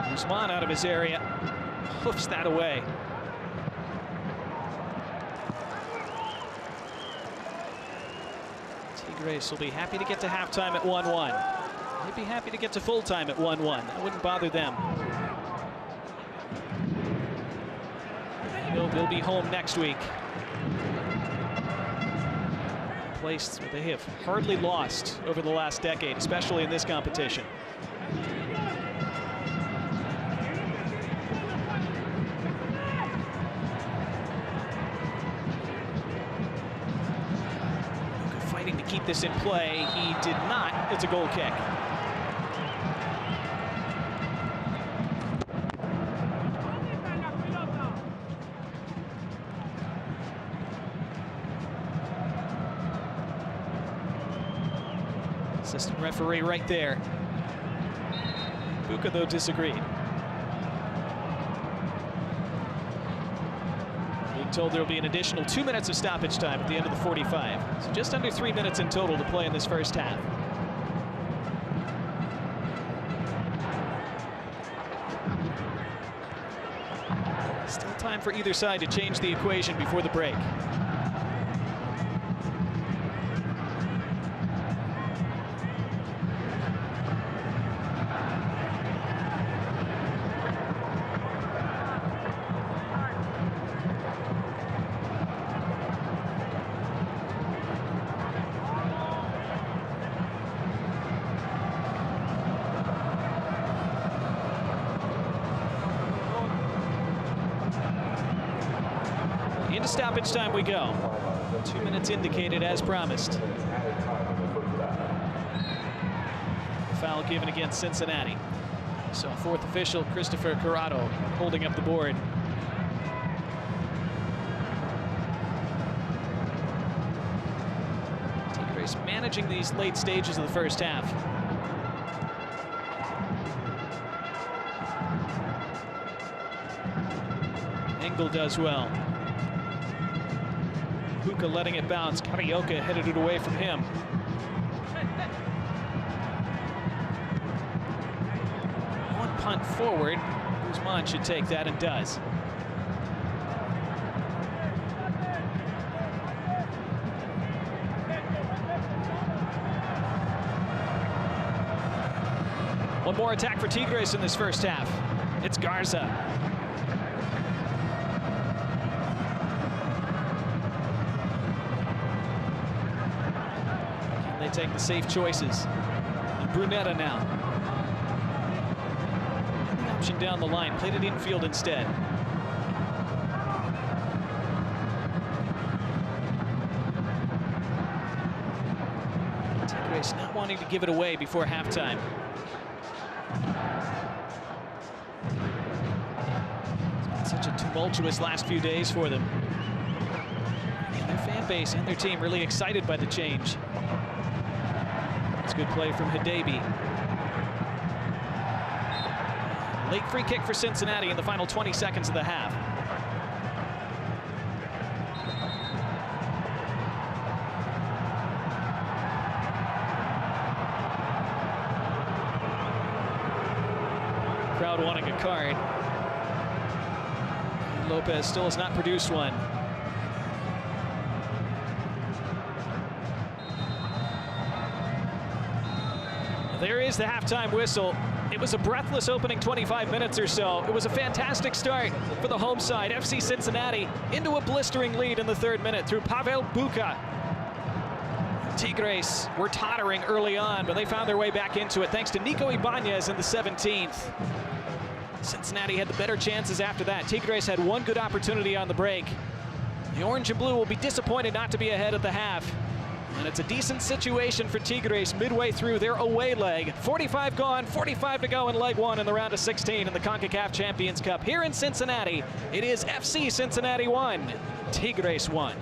Guzman out of his area, hoofs that away. Tigres will be happy to get to halftime at 1-1. They'd be happy to get to full time at 1-1. That wouldn't bother them. They'll be home next week. A place where they have hardly lost over the last decade, especially in this competition. Fighting to keep this in play. He did not. It's a goal kick. Assistant referee right there. Buca, though, disagreed. Being told there will be an additional 2 minutes of stoppage time at the end of the 45. So just under 3 minutes in total to play in this first half. Still time for either side to change the equation before the break. Into stoppage time we go. 2 minutes indicated as promised. foul given against Cincinnati. So fourth official, Christopher Corrado, holding up the board. Tigres managing these late stages of the first half. Engel does well. Buka letting it bounce. Carioca headed it away from him. One punt forward. Guzman should take that and does. One more attack for Tigres in this first half. It's Garza. They take the safe choices. And Brunetta now. And the option down the line, played it infield instead. Tigres not wanting to give it away before halftime. It's been such a tumultuous last few days for them. And their fan base and their team really excited by the change. It's good play from Hidabi. Late free kick for Cincinnati in the final 20 seconds of the half. Crowd wanting a card. Lopez still has not produced one. There is the halftime whistle. It was a breathless opening 25 minutes or so. It was a fantastic start for the home side. FC Cincinnati into a blistering lead in the third minute through Pavel Buka. Tigres were tottering early on, but they found their way back into it thanks to Nico Ibanez in the 17th. Cincinnati had the better chances after that. Tigres had one good opportunity on the break. The orange and blue will be disappointed not to be ahead at the half. And it's a decent situation for Tigres midway through their away leg. 45 gone, 45 to go in leg one in the round of 16 in the Concacaf Champions Cup. Here in Cincinnati, it is FC Cincinnati 1, Tigres 1.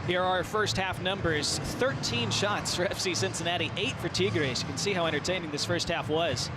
Here are our first half numbers. 13 shots for FC Cincinnati, 8 for Tigres. You can see how entertaining this first half was.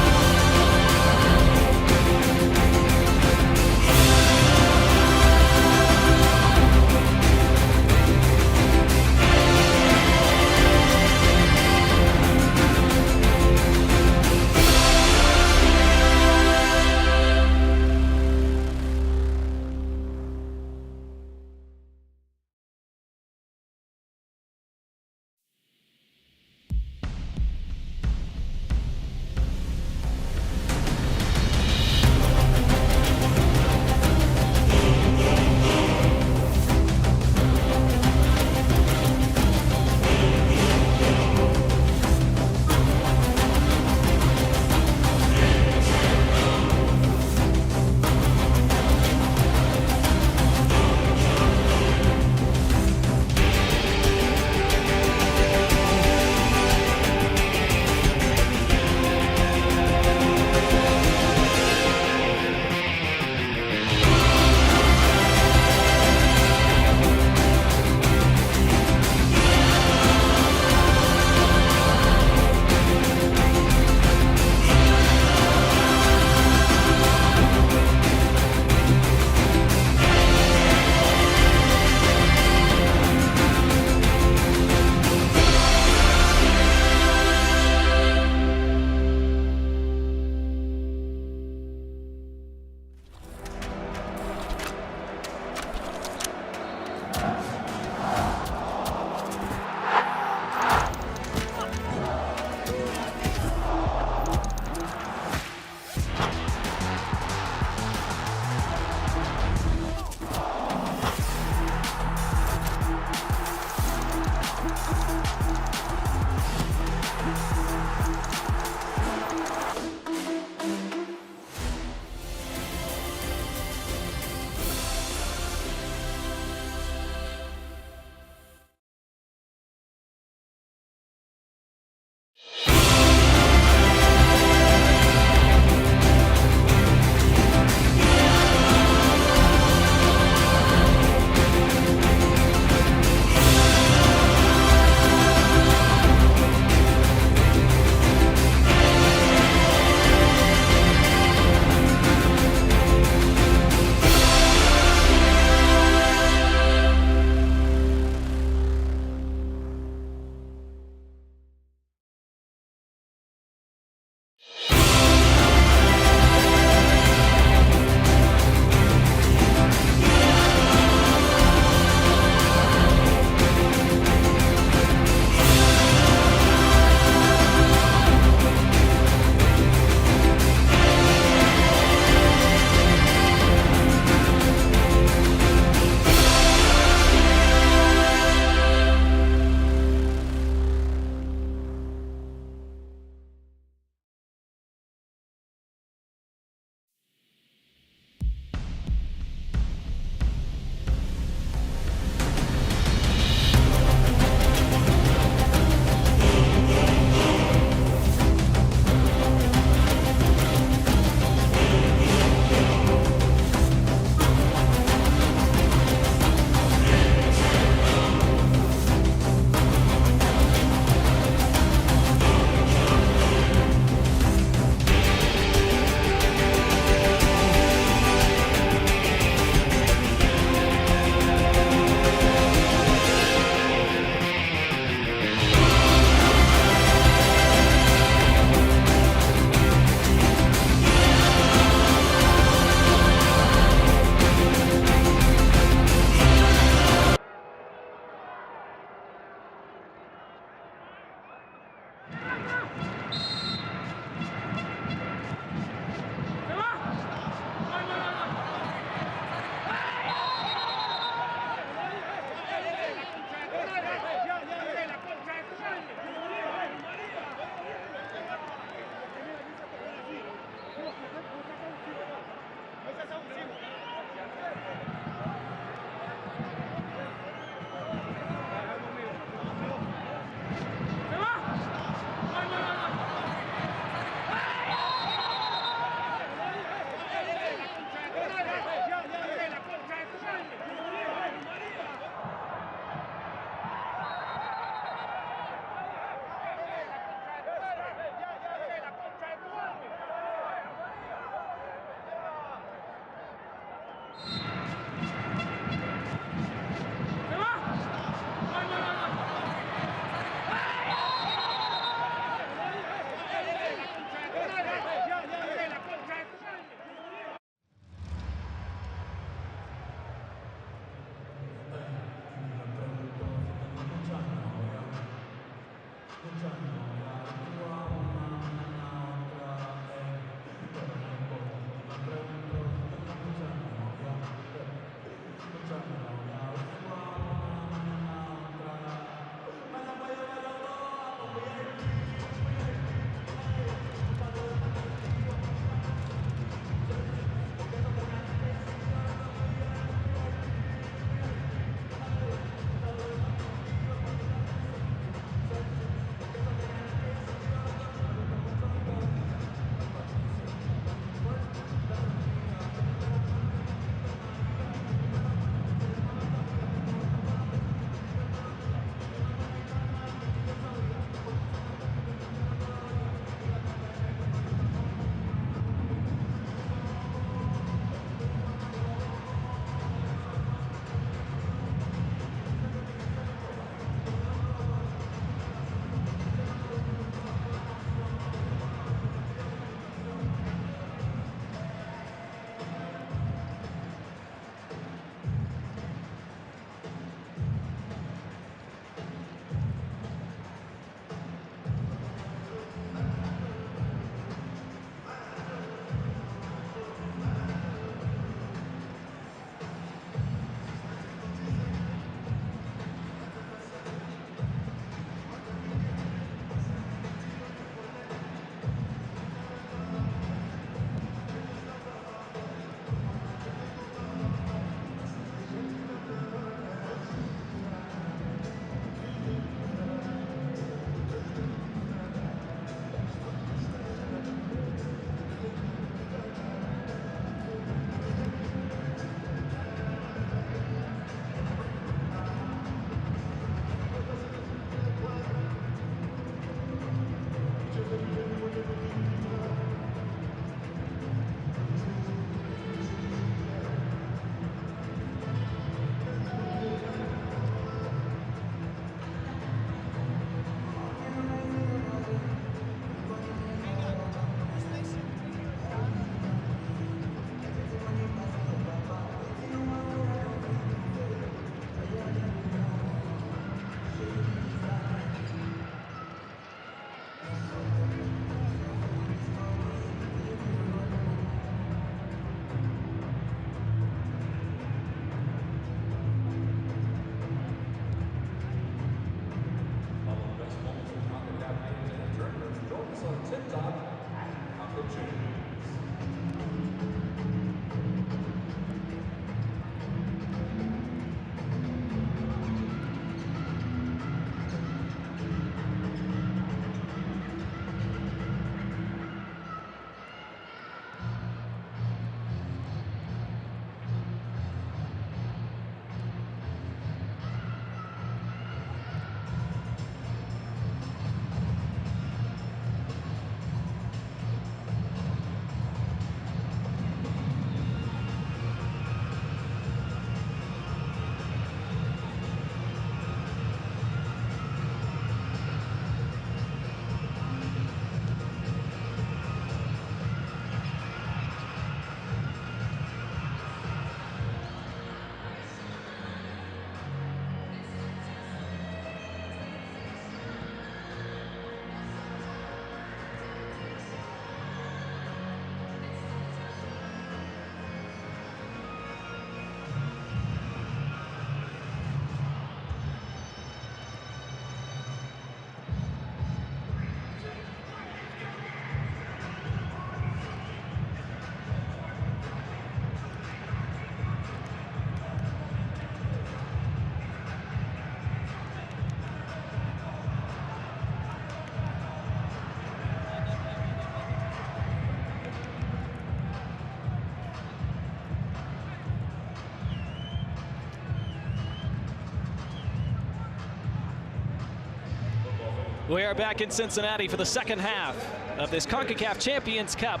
We are back in Cincinnati for the second half of this Concacaf Champions Cup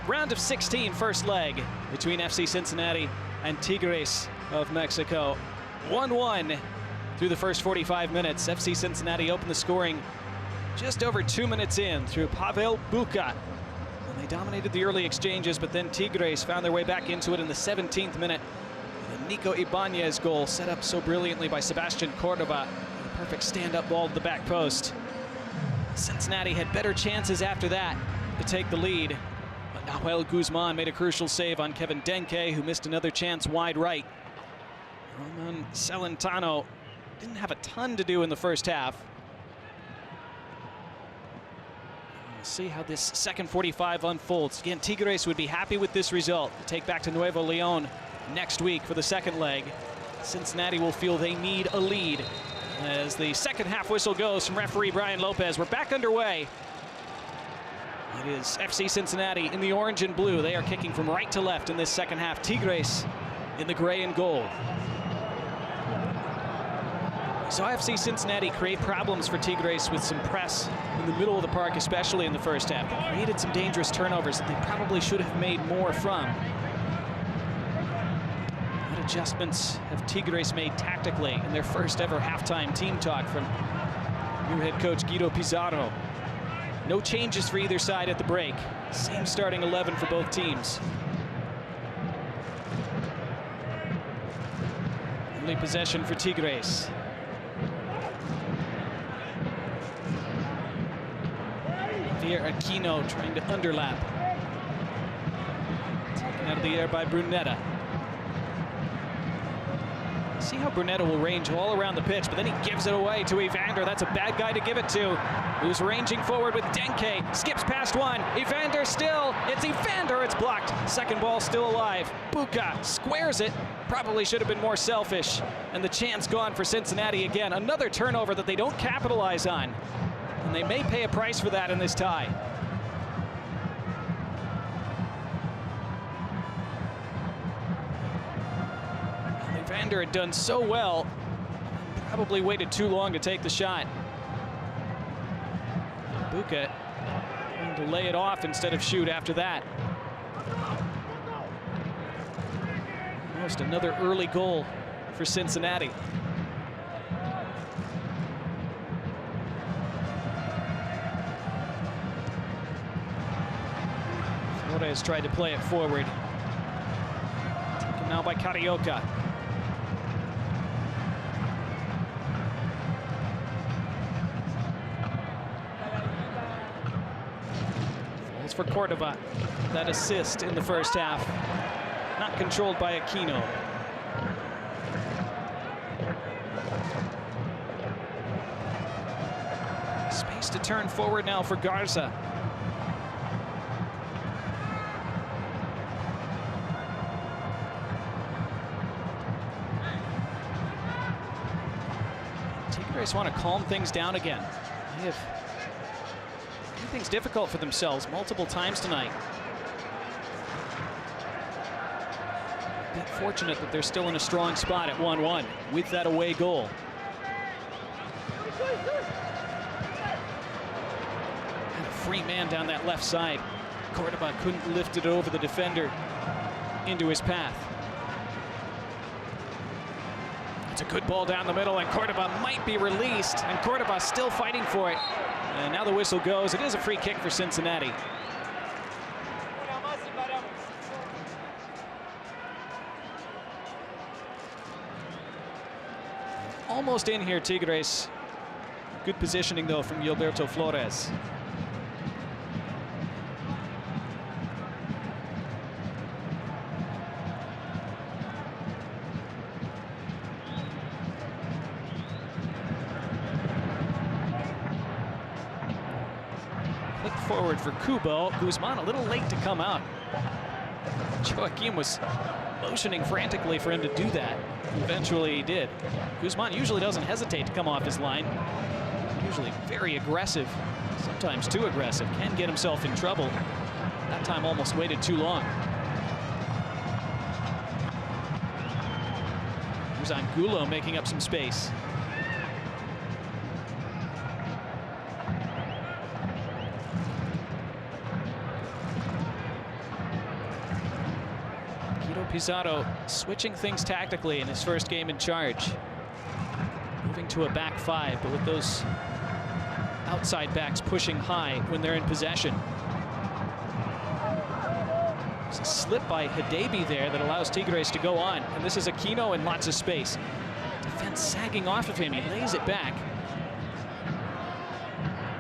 round of 16 first leg between FC Cincinnati and Tigres of Mexico. 1-1 through the first 45 minutes. FC Cincinnati opened the scoring just over 2 minutes in through Pavel Buka. And they dominated the early exchanges, but then Tigres found their way back into it in the 17th minute. The Nico Ibanez goal set up so brilliantly by Sebastian Cordova. A perfect stand-up ball to the back post. Cincinnati had better chances after that to take the lead, but Nahuel Guzman made a crucial save on Kevin Denke, who missed another chance wide right. Roman Celentano didn't have a ton to do in the first half. We'll see how this second 45 unfolds. Again, Tigres would be happy with this result to take back to Nuevo Leon next week for the second leg. Cincinnati will feel they need a lead. As the second half whistle goes from referee Brian Lopez, we're back underway. It is FC Cincinnati in the orange and blue. They are kicking from right to left in this second half. Tigres in the gray and gold. We saw FC Cincinnati create problems for Tigres with some press in the middle of the park, especially in the first half. They created some dangerous turnovers that they probably should have made more from. Adjustments have Tigres made tactically in their first ever halftime team talk from new head coach Guido Pizarro. No changes for either side at the break. Same starting 11 for both teams. Early possession for Tigres. Javier Aquino trying to underlap. Taken out of the air by Brunetta. See how Brunetta will range all around the pitch, but then he gives it away to Evander. That's a bad guy to give it to. Who's ranging forward with Denke. Skips past one. Evander still. It's Evander. It's blocked. Second ball still alive. Buka squares it. Probably should have been more selfish. And the chance gone for Cincinnati again. Another turnover that they don't capitalize on. And they may pay a price for that in this tie. Evander had done so well, probably waited too long to take the shot. Buka trying to lay it off instead of shoot after that. Almost another early goal for Cincinnati. Flores tried to play it forward. Taken now by Carioca. For Cordova, that assist in the first half, not controlled by Aquino. Space to turn forward now for Garza. Tigres want to calm things down again. They have made things difficult for themselves multiple times tonight. A bit fortunate that they're still in a strong spot at 1-1 with that away goal. And a free man down that left side. Cordoba couldn't lift it over the defender into his path. It's a good ball down the middle, and Cordoba might be released, and Cordoba still fighting for it. And now the whistle goes. It is a free kick for Cincinnati. Almost in here, Tigres. Good positioning, though, from Gilberto Flores. Forward for Kubo. Guzman a little late to come out. Joaquim was motioning frantically for him to do that. Eventually he did. Guzman usually doesn't hesitate to come off his line. Usually very aggressive, sometimes too aggressive. Can get himself in trouble. That time almost waited too long. Here's Angulo making up some space. Pizarro switching things tactically in his first game in charge. Moving to a back five, but with those outside backs pushing high when they're in possession. There's a slip by Hadebi there that allows Tigres to go on. And this is Aquino in lots of space. Defense sagging off of him. He lays it back.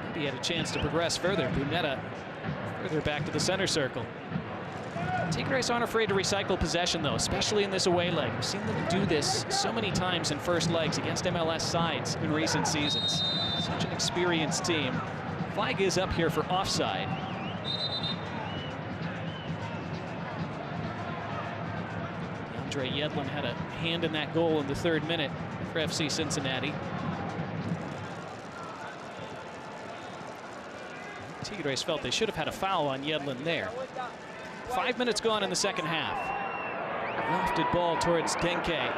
Maybe he had a chance to progress further. Brunetta further back to the center circle. Tigres aren't afraid to recycle possession, though, especially in this away leg. We've seen them do this so many times in first legs against MLS sides in recent seasons. Such an experienced team. Flag is up here for offside. Andre Yedlin had a hand in that goal in the 3rd minute for FC Cincinnati. Tigres felt they should have had a foul on Yedlin there. 5 minutes gone in the second half. Lofted ball towards Denke.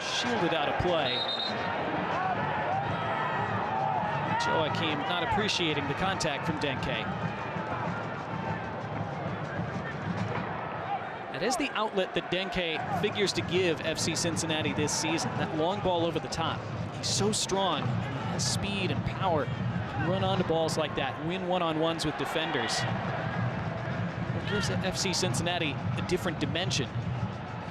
Shielded out of play. Joaquim not appreciating the contact from Denke. That is the outlet that Denke figures to give FC Cincinnati this season. That long ball over the top. He's so strong, and he has speed and power. Run onto balls like that, win one-on-ones with defenders. It gives FC Cincinnati a different dimension.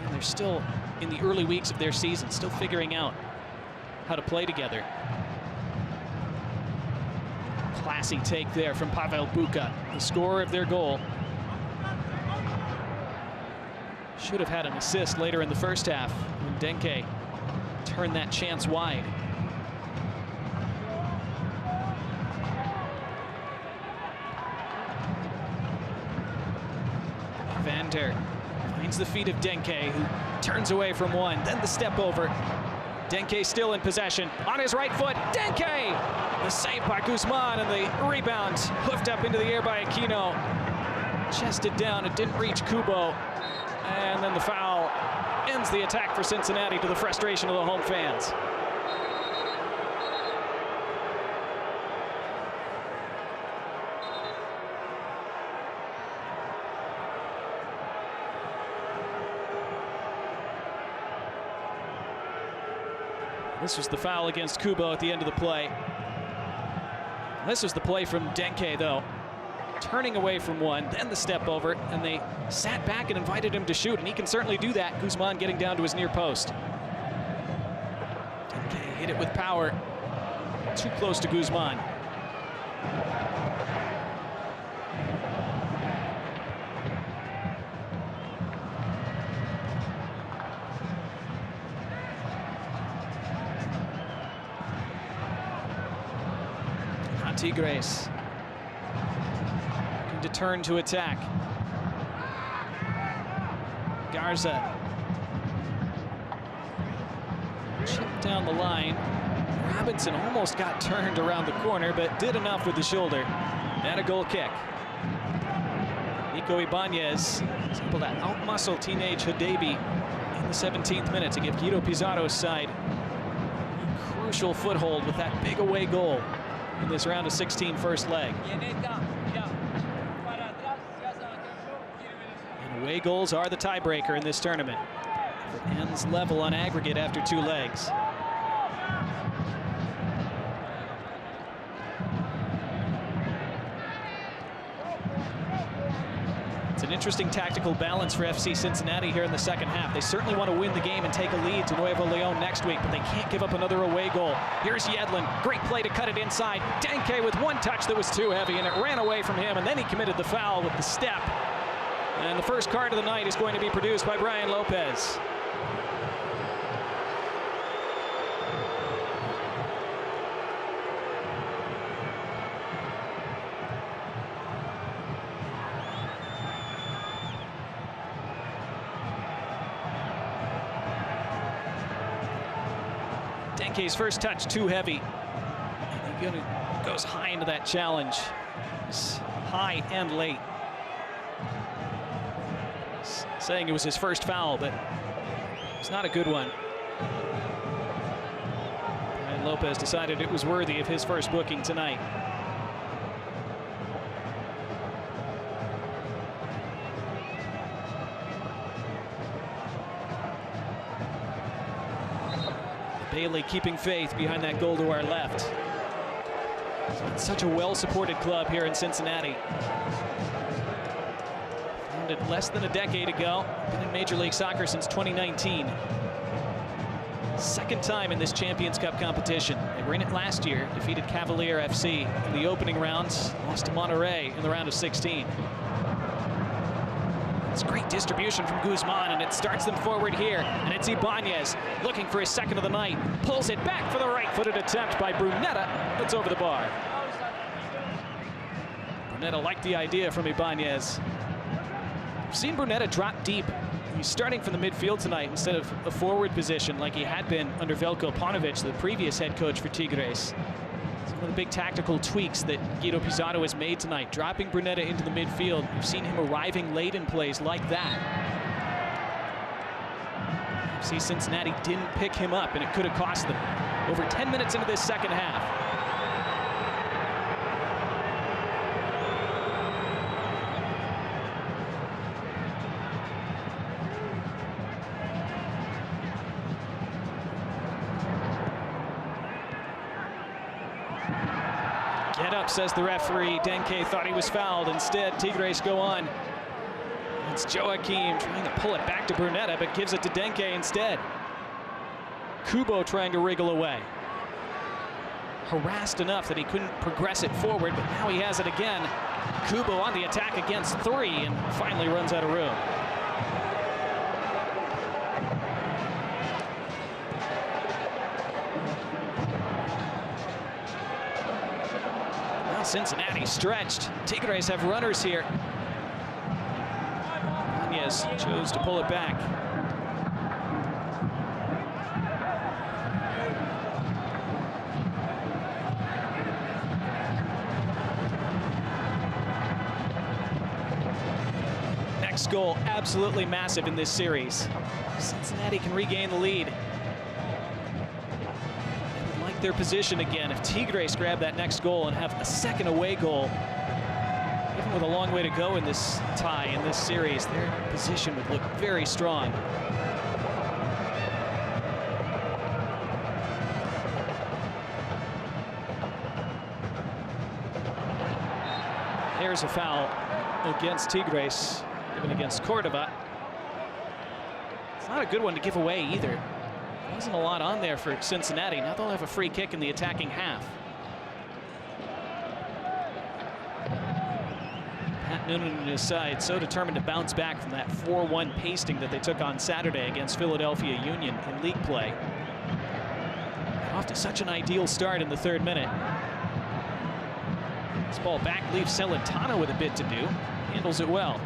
And they're still in the early weeks of their season, still figuring out how to play together. Classy take there from Pavel Buka, the scorer of their goal. Should have had an assist later in the first half when Denke turned that chance wide. Vander finds the feet of Denke, who turns away from one, then the step over. Denke still in possession, on his right foot, Denke! The save by Guzman, and the rebound hoofed up into the air by Aquino. Chested down, it didn't reach Kubo. And then the foul ends the attack for Cincinnati, to the frustration of the home fans. This was the foul against Kubo at the end of the play. This was the play from Denke, though. Turning away from one, then the step over, and they sat back and invited him to shoot, and he can certainly do that. Guzman getting down to his near post. Denke hit it with power. Too close to Guzman. Tigres looking to turn to attack. Garza. Chipped down the line. Robinson almost got turned around the corner, but did enough with the shoulder. And a goal kick. Nico Ibanez is able to outmuscle teenage Hadebe in the 17th minute to give Guido Pizarro's side a crucial foothold with that big away goal in this round of 16 first leg. And away goals are the tiebreaker in this tournament. If it ends level on aggregate after 2 legs. It's an interesting tactical balance for FC Cincinnati here in the second half. They certainly want to win the game and take a lead to Nuevo Leon next week, but they can't give up another away goal. Here's Yedlin, great play to cut it inside. Denke with one touch that was too heavy, and it ran away from him, and then he committed the foul with the step. And the first card of the night is going to be produced by Brian Lopez. Denke's first touch too heavy. And he goes high into that challenge. It's high and late. Saying it was his first foul, but it's not a good one. And Lopez decided it was worthy of his first booking tonight. Bailey keeping faith behind that goal to our left. It's such a well-supported club here in Cincinnati. Founded less than a decade ago. Been in Major League Soccer since 2019. Second time in this Champions Cup competition. They were in it last year, defeated Cavalier FC in the opening rounds, lost to Monterrey in the round of 16. It's great distribution from Guzman, and it starts them forward here. And it's Ibanez looking for his second of the night. Pulls it back for the right-footed attempt by Brunetta. It's over the bar. Brunetta liked the idea from Ibanez. We've seen Brunetta drop deep. He's starting from the midfield tonight instead of a forward position like he had been under Veljko Paunovic, the previous head coach for Tigres. Some of the big tactical tweaks that Guido Pizarro has made tonight, dropping Brunetta into the midfield. We've seen him arriving late in plays like that. See, Cincinnati didn't pick him up, and it could have cost them. Over 10 minutes into this second half. Get up, says the referee. Denke thought he was fouled. Instead, Tigres go on. It's Joaquim trying to pull it back to Brunetta, but gives it to Denke instead. Kubo trying to wriggle away. Harassed enough that he couldn't progress it forward, but now he has it again. Kubo on the attack against 3 and finally runs out of room. Cincinnati stretched. Tigres have runners here. Ibanez chose to pull it back. Next goal, absolutely massive in this series. Cincinnati can regain the lead. Their position again. If Tigres grab that next goal and have a second away goal, even with a long way to go in this tie, in this series, their position would look very strong. There's a foul against Tigres, given against Cordova. It's not a good one to give away either. Wasn't a lot on there for Cincinnati. Now they'll have a free kick in the attacking half. Pat Noonan and his side so determined to bounce back from that 4-1 pasting that they took on Saturday against Philadelphia Union in league play. Off to such an ideal start in the 3rd minute. This ball back leaves Celentano with a bit to do. Handles it well.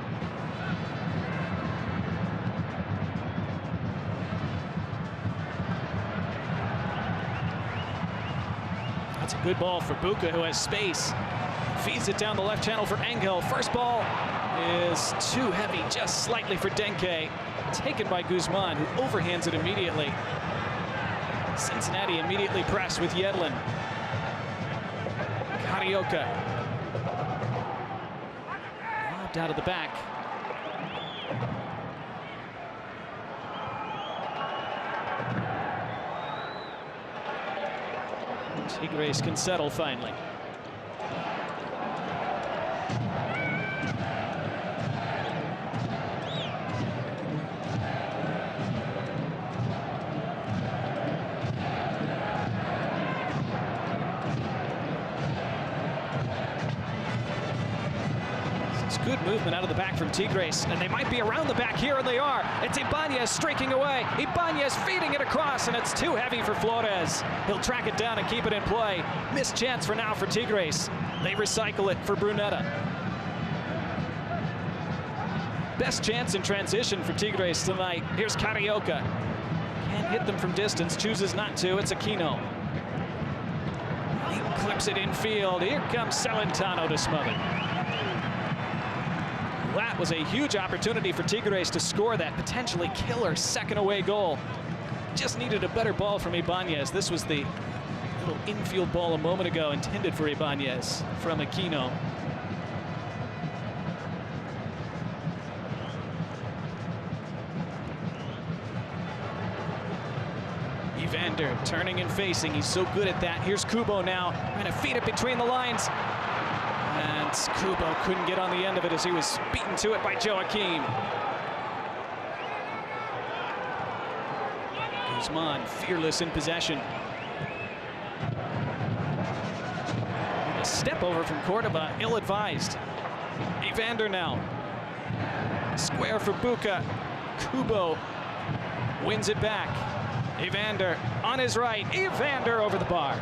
Good ball for Buca, who has space. Feeds it down the left channel for Engel. First ball is too heavy, just slightly for Denke. Taken by Guzman, who overhands it immediately. Cincinnati immediately press with Yedlin. Carioca. Lobbed out of the back. Tigres can settle finally. Good movement out of the back from Tigres, and they might be around the back here, and they are. It's Ibanez streaking away. Ibanez feeding it across, and it's too heavy for Flores. He'll track it down and keep it in play. Missed chance for now for Tigres. They recycle it for Brunetta. Best chance in transition for Tigres tonight. Here's Carioca. Can't hit them from distance, chooses not to. It's Aquino. He clips it infield. Here comes Celentano to smother. That was a huge opportunity for Tigres to score that potentially killer second away goal. Just needed a better ball from Ibanez. This was the little infield ball a moment ago intended for Ibanez from Aquino. Evander turning and facing. He's so good at that. Here's Kubo now. Trying to feed it between the lines. And Kubo couldn't get on the end of it as he was beaten to it by Joaquim. Guzman, fearless in possession. A step over from Cordoba, ill-advised. Evander now. Square for Buca. Kubo wins it back. Evander on his right. Evander over the bar.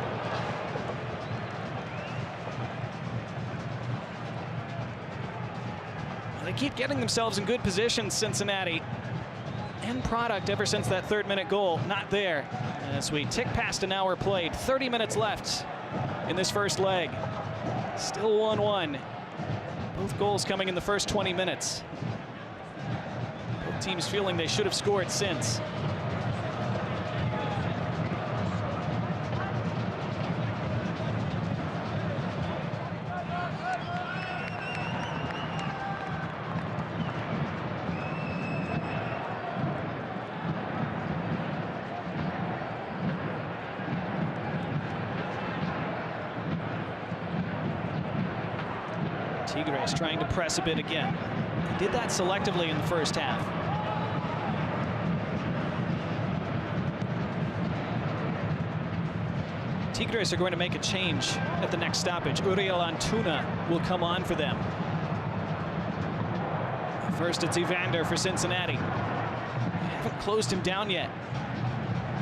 They keep getting themselves in good position, Cincinnati. End product ever since that third-minute goal, not there. As we tick past an hour played, 30 minutes left in this first leg. Still 1-1. Both goals coming in the first 20 minutes. Both teams feeling they should have scored since. Tigres trying to press a bit again. They did that selectively in the first half. Tigres are going to make a change at the next stoppage. Uriel Antuna will come on for them. First, it's Evander for Cincinnati. They haven't closed him down yet.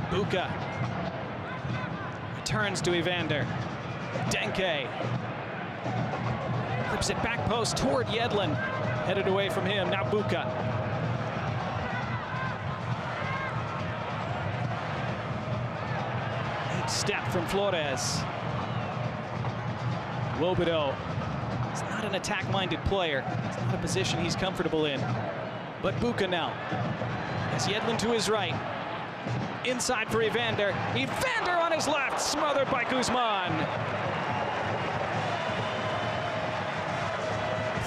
Buca returns to Evander. Denke clips it back post toward Yedlin. Headed away from him, now Buca. Neat step from Flores. Lobido is not an attack-minded player. It's not a position he's comfortable in. But Buca now. Has Yedlin to his right. Inside for Evander. Evander on his left, smothered by Guzman.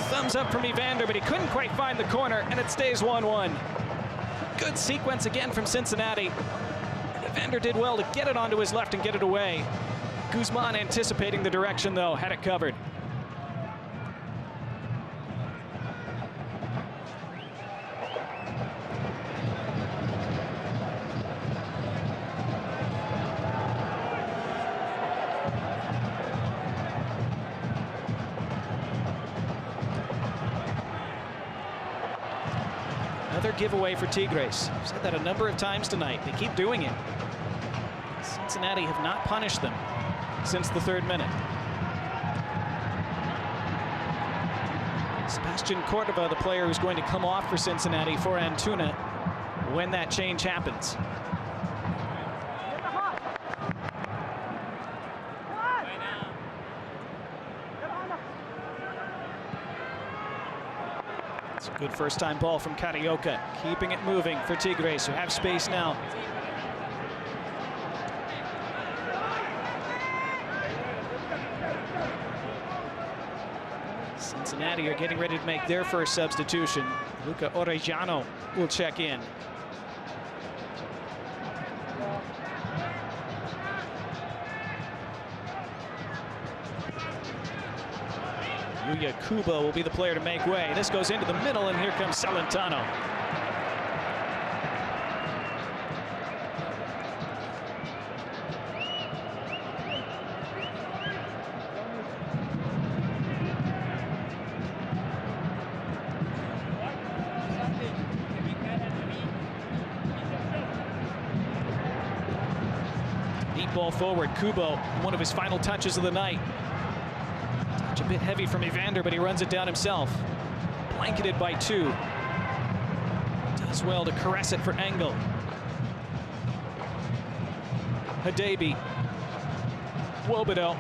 Thumbs up from Evander, but he couldn't quite find the corner, and it stays 1-1. Good sequence again from Cincinnati. Evander did well to get it onto his left and get it away. Guzman anticipating the direction, though, had it covered. Another giveaway for Tigres. I've said that a number of times tonight. They keep doing it. Cincinnati have not punished them since the third minute. Sebastian Cordoba, the player who's going to come off for Cincinnati for Antuna when that change happens. It's a good first-time ball from Carioca, keeping it moving for Tigres, who have space now. Cincinnati are getting ready to make their first substitution. Luca Orellano will check in. Yuya Kubo will be the player to make way. This goes into the middle, and here comes Celentano. Deep ball forward. Kubo, one of his final touches of the night. A bit heavy from Evander, but he runs it down himself. Blanketed by two. Does well to caress it for Engel. Hadebe. Wobedo.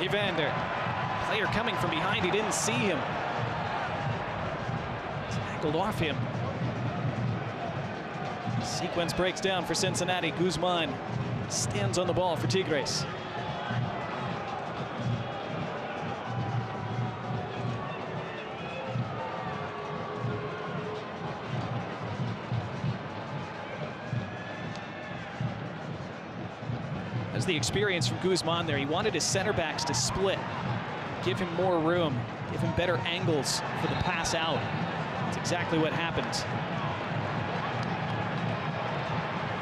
Evander. Player coming from behind, he didn't see him. Tackled off him. Sequence breaks down for Cincinnati. Guzman stands on the ball for Tigres. As the experience from Guzman there, he wanted his center backs to split, give him more room, give him better angles for the pass out. That's exactly what happened.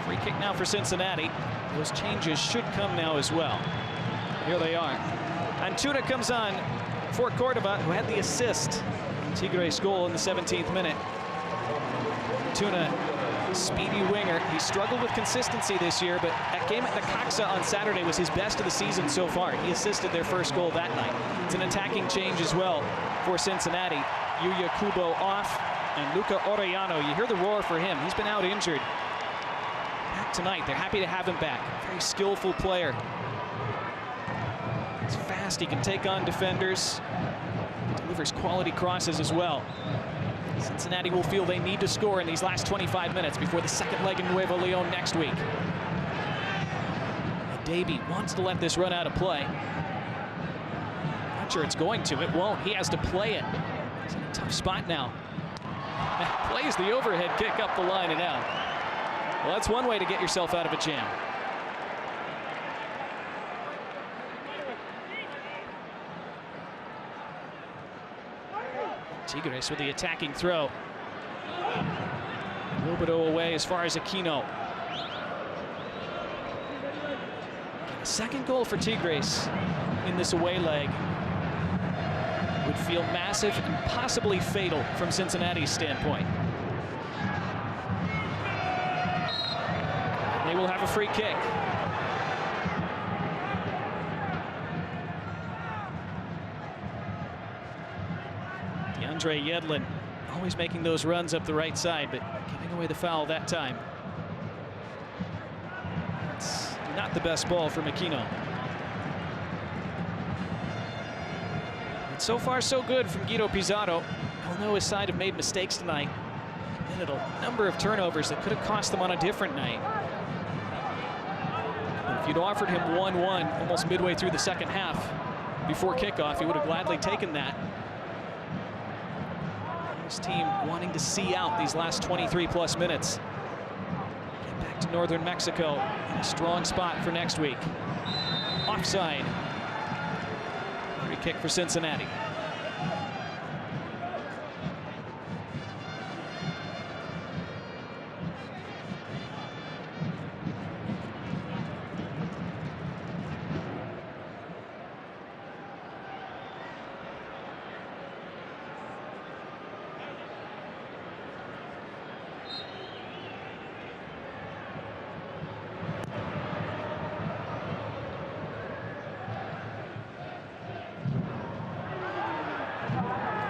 Free kick now for Cincinnati. Those changes should come now as well. Here they are. Antuna comes on for Cordova, who had the assist on Tigres' goal in the 17th minute. Antuna, speedy winger. He struggled with consistency this year, but that game at Necaxa on Saturday was his best of the season so far. He assisted their first goal that night. It's an attacking change as well for Cincinnati. Yuya Kubo off, and Luca Orellano, you hear the roar for him. He's been out injured. Back tonight, they're happy to have him back. Very skillful player. He's fast, he can take on defenders. Delivers quality crosses as well. Cincinnati will feel they need to score in these last 25 minutes before the second leg in Nuevo Leon next week. Hadebe wants to let this run out of play. Not sure it's going to. It won't. He has to play it. He's in a tough spot now. Plays the overhead kick up the line and out. Well, that's one way to get yourself out of a jam. Tigres with the attacking throw. Wobedo away as far as Aquino. A second goal for Tigres in this away leg would feel massive and possibly fatal from Cincinnati's standpoint. They will have a free kick. Andre Yedlin always making those runs up the right side, but giving away the foul that time. It's not the best ball for Aquino. And so far, so good from Guido Pizarro. Although his side have made mistakes tonight, committed a number of turnovers that could have cost them on a different night. But if you'd offered him 1-1 almost midway through the second half before kickoff, he would have gladly taken that. This team wanting to see out these last 23+ minutes. Get back to northern Mexico in a strong spot for next week. Offside. Free kick for Cincinnati.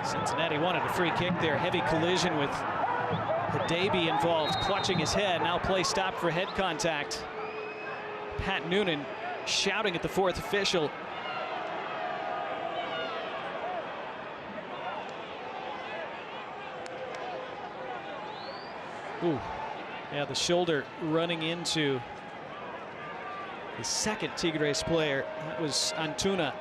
Cincinnati wanted a free kick there. Heavy collision with Hadebe involved, clutching his head. Now play stopped for head contact. Pat Noonan shouting at the fourth official. Ooh, yeah, the shoulder running into the second Tigres player. That was Antuna.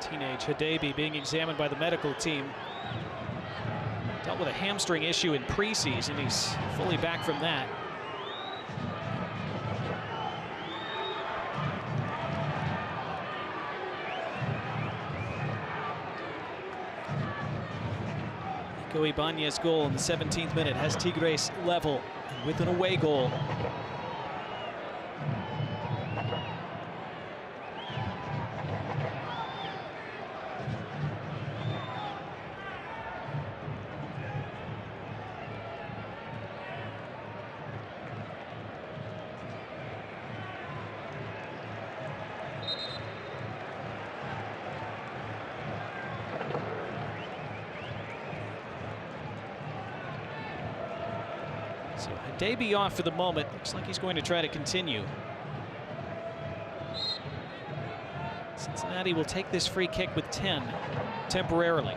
Teenage Hadebe being examined by the medical team. Dealt with a hamstring issue in preseason. He's fully back from that. Nico Ibanez's goal in the 17th minute has Tigres level and with an away goal. So Hadebe off for the moment. Looks like he's going to try to continue. Cincinnati will take this free kick with 10 temporarily.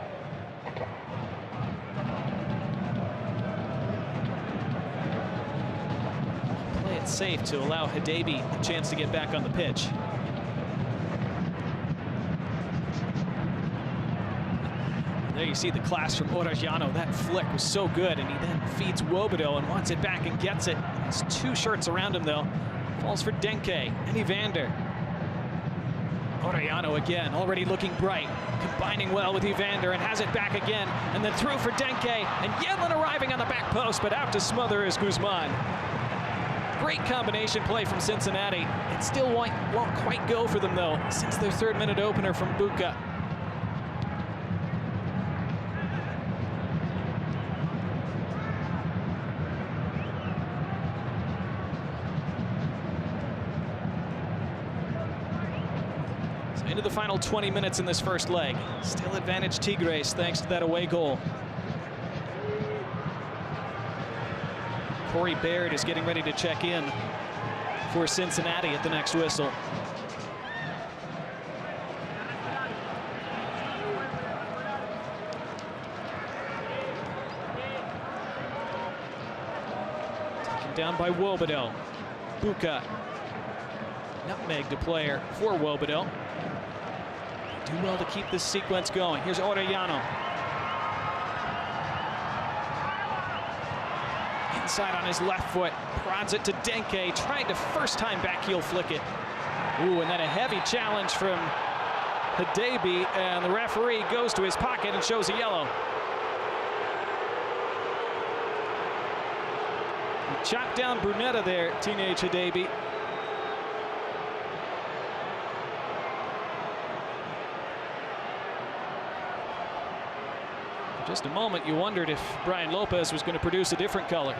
Play it safe to allow Hadebe a chance to get back on the pitch. There you see the class from Orellano. That flick was so good, and he then feeds Wobodo and wants it back and gets it. Has two shirts around him, though. Falls for Denke and Evander. Orellano again, already looking bright, combining well with Evander, and has it back again, and then through for Denke, and Yedlin arriving on the back post, but out to smother is Guzman. Great combination play from Cincinnati. It still won't quite go for them, though, since their 3rd-minute opener from Buka. Into the final 20 minutes in this first leg. Still advantage Tigres thanks to that away goal. Corey Baird is getting ready to check in for Cincinnati at the next whistle. Taken down by Wobodo. Buka. Nutmeg to player for Wobodo. Do well to keep this sequence going. Here's Orellano. Inside on his left foot, prods it to Denke, trying to first time back heel flick it. Ooh, and then a heavy challenge from Hadebe, and the referee goes to his pocket and shows a yellow. He chopped down Brunetta there, teenage Hadebe. Just a moment, you wondered if Brian Lopez was going to produce a different color.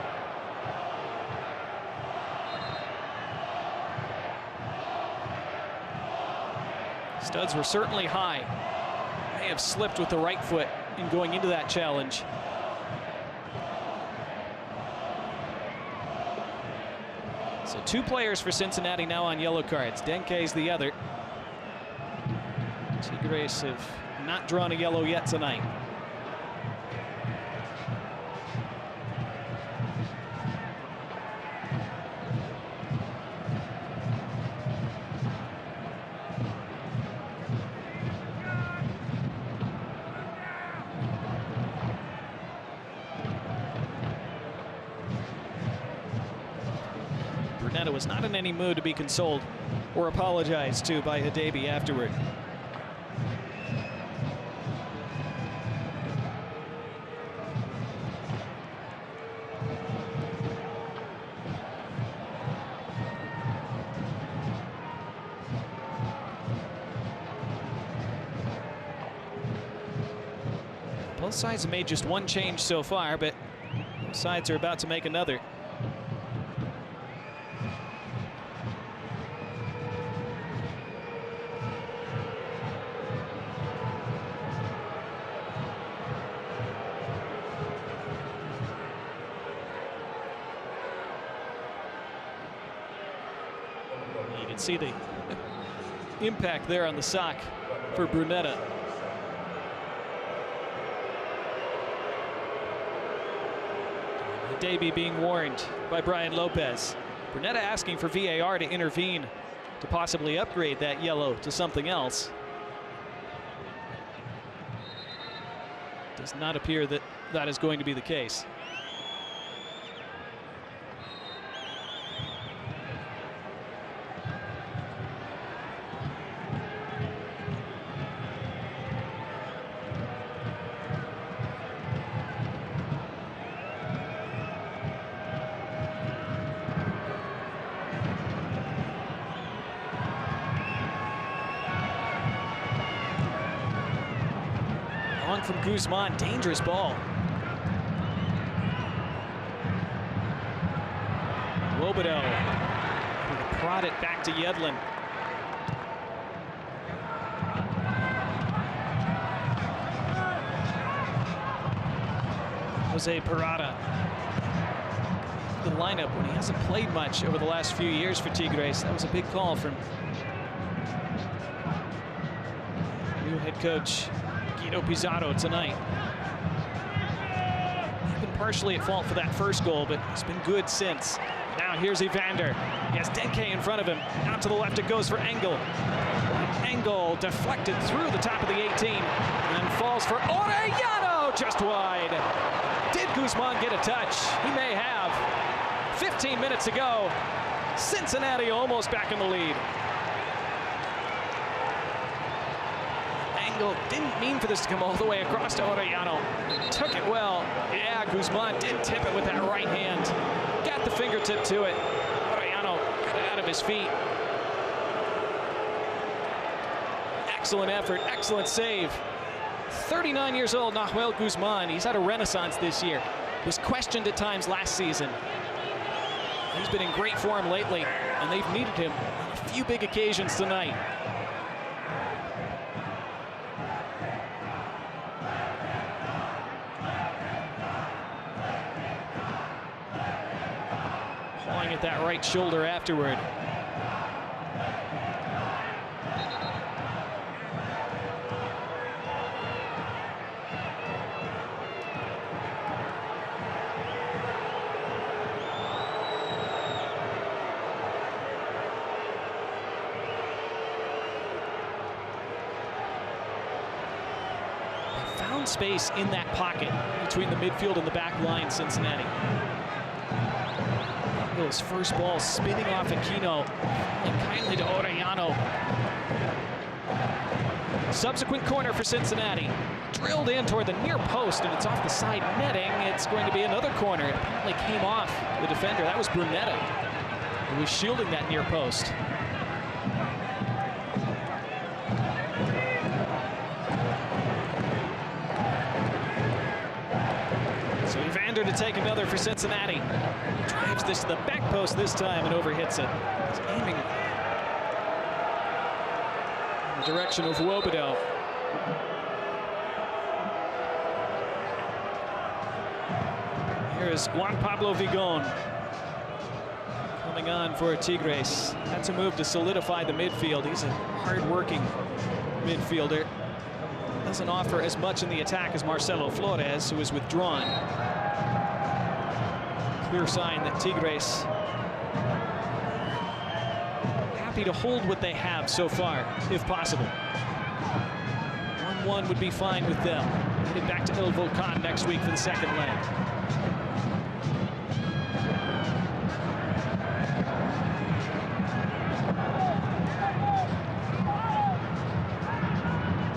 Studs were certainly high. May have slipped with the right foot in going into that challenge. So 2 players for Cincinnati now on yellow cards. Denke's the other. Tigres have not drawn a yellow yet tonight. Brunetta was not in any mood to be consoled or apologized to by Hadebe afterward. Both sides have made just one change so far, but both sides are about to make another. You can see the impact there on the sock for Brunetta. Davey being warned by Brian Lopez. Brunetta asking for VAR to intervene to possibly upgrade that yellow to something else. Does not appear that that is going to be the case. From Guzman, dangerous ball. Wobodeau prod it back to Yedlin. Jose Parada. The lineup when he hasn't played much over the last few years for Tigres. That was a big call from new head coach Guido Pizarro tonight. He's been partially at fault for that first goal, but he's been good since. Now here's Evander. He has Denke in front of him. Out to the left it goes for Engel. Engel deflected through the top of the 18 and then falls for Orellano, just wide. Did Guzman get a touch? He may have. 15 minutes ago, Cincinnati almost back in the lead. Didn't mean for this to come all the way across to Orellano. Took it well. Yeah, Guzman did tip it with that right hand. Got the fingertip to it. Orellano got it out of his feet. Excellent effort, excellent save. 39 years old, Nahuel Guzman. He's had a renaissance this year. Was questioned at times last season. He's been in great form lately, and they've needed him on a few big occasions tonight. At that right shoulder afterward. They found space in that pocket between the midfield and the back line, Cincinnati. His first ball spinning off Aquino and kindly to Orellano. Subsequent corner for Cincinnati. Drilled in toward the near post, and it's off the side netting. It's going to be another corner. It apparently came off the defender. That was Brunetta, who was shielding that near post. So Evander to take another for Cincinnati. Drives this to the back post this time and overhits it. He's aiming in the direction of Wobodeau. Here is Juan Pablo Vigon coming on for Tigres. That's a move to solidify the midfield. He's a hard-working midfielder. Doesn't offer as much in the attack as Marcelo Flores, who is withdrawn. Clear sign that Tigres happy to hold what they have so far, if possible. 1-1 would be fine with them. Headed back to El Volcan next week for the second leg.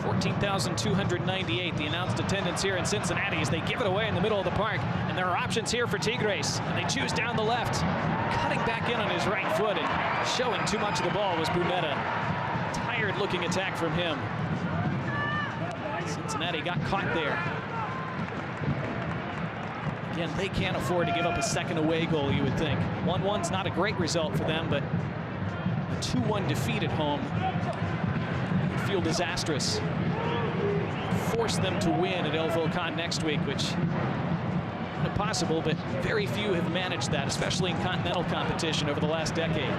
$14,298, the announced attendance here in Cincinnati as they give it away in the middle of the park. And there are options here for Tigres, and they choose down the left. Cutting back in on his right foot and showing too much of the ball was Brunetta. Tired looking attack from him. Cincinnati got caught there. Again, they can't afford to give up a second away goal, you would think. 1-1's not a great result for them, but a 2-1 defeat at home would feel disastrous. Force them to win at El Volcan next week, which is not possible, but very few have managed that, especially in continental competition over the last decade.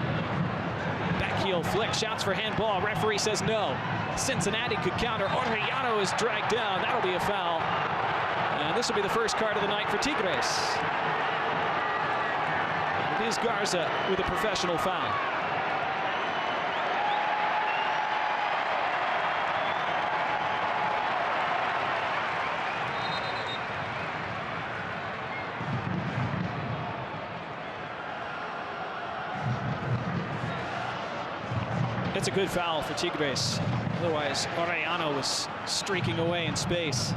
Backheel flick, shouts for handball. Referee says no. Cincinnati could counter. Orellano is dragged down. That'll be a foul. And this will be the first card of the night for Tigres. And it is Garza with a professional foul. It's a good foul for Tigres. Otherwise, Orellano was streaking away in space.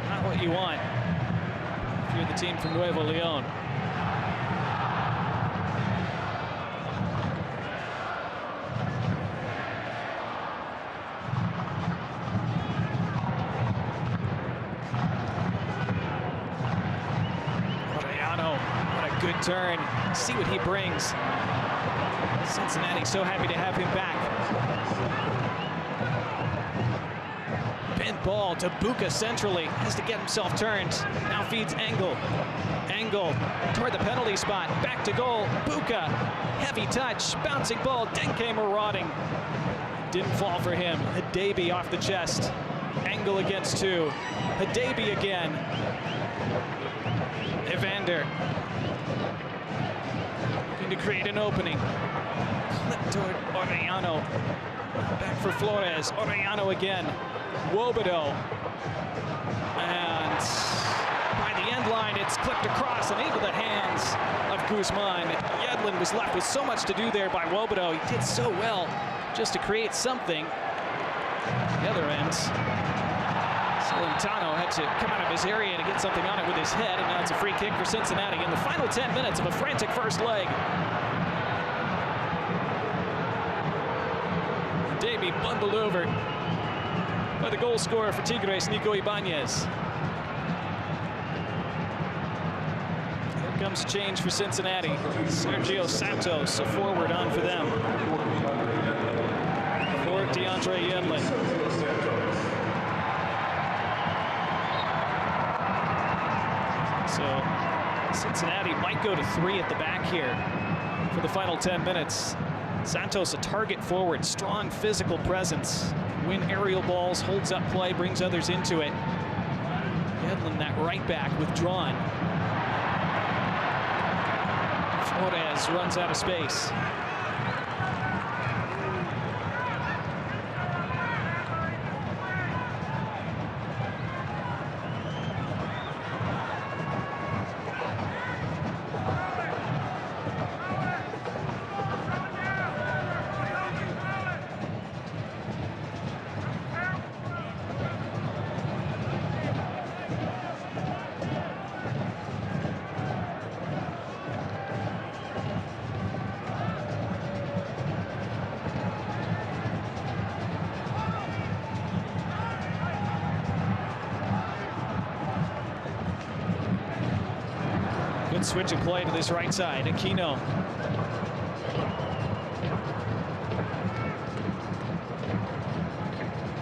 Not what you want if you're the team from Nuevo Leon. Orellano, what a good turn. See what he brings. Cincinnati so happy to have him back. Bent ball to Buca centrally. Has to get himself turned. Now feeds Engel. Engel toward the penalty spot. Back to goal. Buca. Heavy touch. Bouncing ball. Denke marauding. Didn't fall for him. Hadabi off the chest. Engel against two. Hadabi again. Evander. Looking to create an opening. Clip toward Orellano. Back for Flores. Orellano again. Wobodo. And by the end line, it's clipped across and into the hands of Guzman. Yedlin was left with so much to do there by Wobodo. He did so well just to create something. The other end, Celentano had to come out of his area to get something on it with his head, and now it's a free kick for Cincinnati in the final 10 minutes of a frantic first leg. Davey bundled over by the goal scorer for Tigres, Nico Ibanez. Here comes change for Cincinnati. Sergio Santos, a forward on for them. For DeAndre Yedlin. So Cincinnati might go to 3 at the back here for the final 10 minutes. Santos, a target forward, strong physical presence. Win aerial balls, holds up play, brings others into it. Yedlin, that right back, withdrawn. Flores runs out of space. Good switch of play to this right side. Aquino.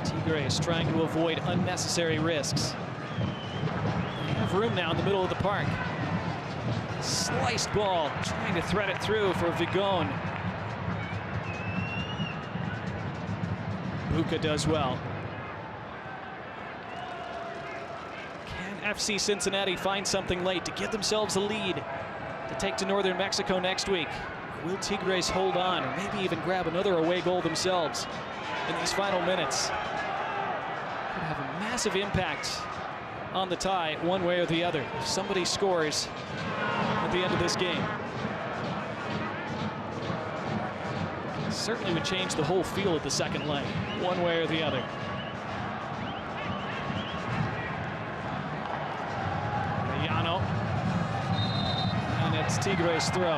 Tigres trying to avoid unnecessary risks. They have room now in the middle of the park. Sliced ball, trying to thread it through for Vigon. Buca does well. FC Cincinnati find something late to give themselves a lead to take to northern Mexico next week. Will Tigres hold on, or maybe even grab another away goal themselves in these final minutes? Could have a massive impact on the tie one way or the other if somebody scores at the end of this game. Certainly would change the whole feel of the second leg, one way or the other. And it's Tigres' throw.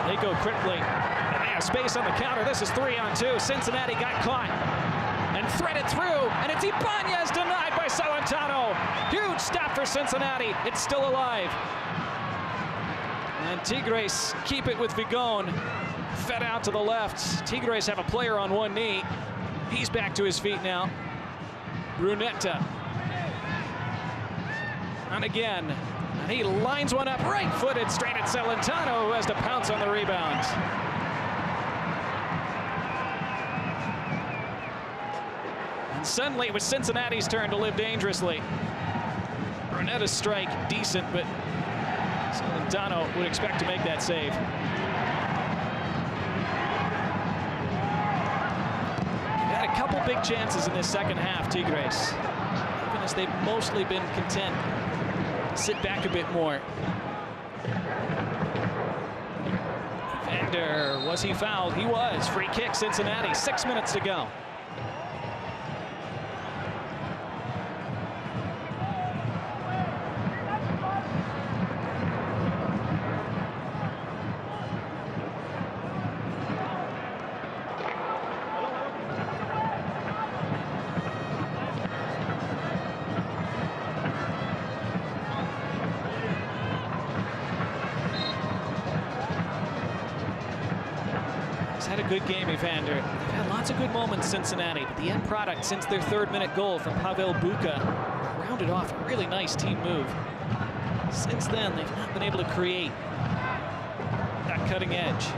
They go quickly, and they have space on the counter. This is 3-on-2. Cincinnati got caught and threaded through, and it's Ibanez denied by Celentano. Huge stop for Cincinnati. It's still alive. And Tigres keep it with Vigon. Fed out to the left. Tigres have a player on one knee. He's back to his feet now. Brunetta. And again. And he lines one up right-footed straight at Celentano, who has to pounce on the rebound. And suddenly it was Cincinnati's turn to live dangerously. Brunetta's strike, decent, but Celentano would expect to make that save. Had a couple big chances in this second half, Tigres. Even as they've mostly been content to sit back a bit more. Vander, was he fouled? He was. Free kick, Cincinnati, 6 minutes to go. Had a good game, Evander. They've had lots of good moments, Cincinnati, but the end product since their third-minute goal from Pavel Buka rounded off a really nice team move. Since then, they've not been able to create that cutting edge.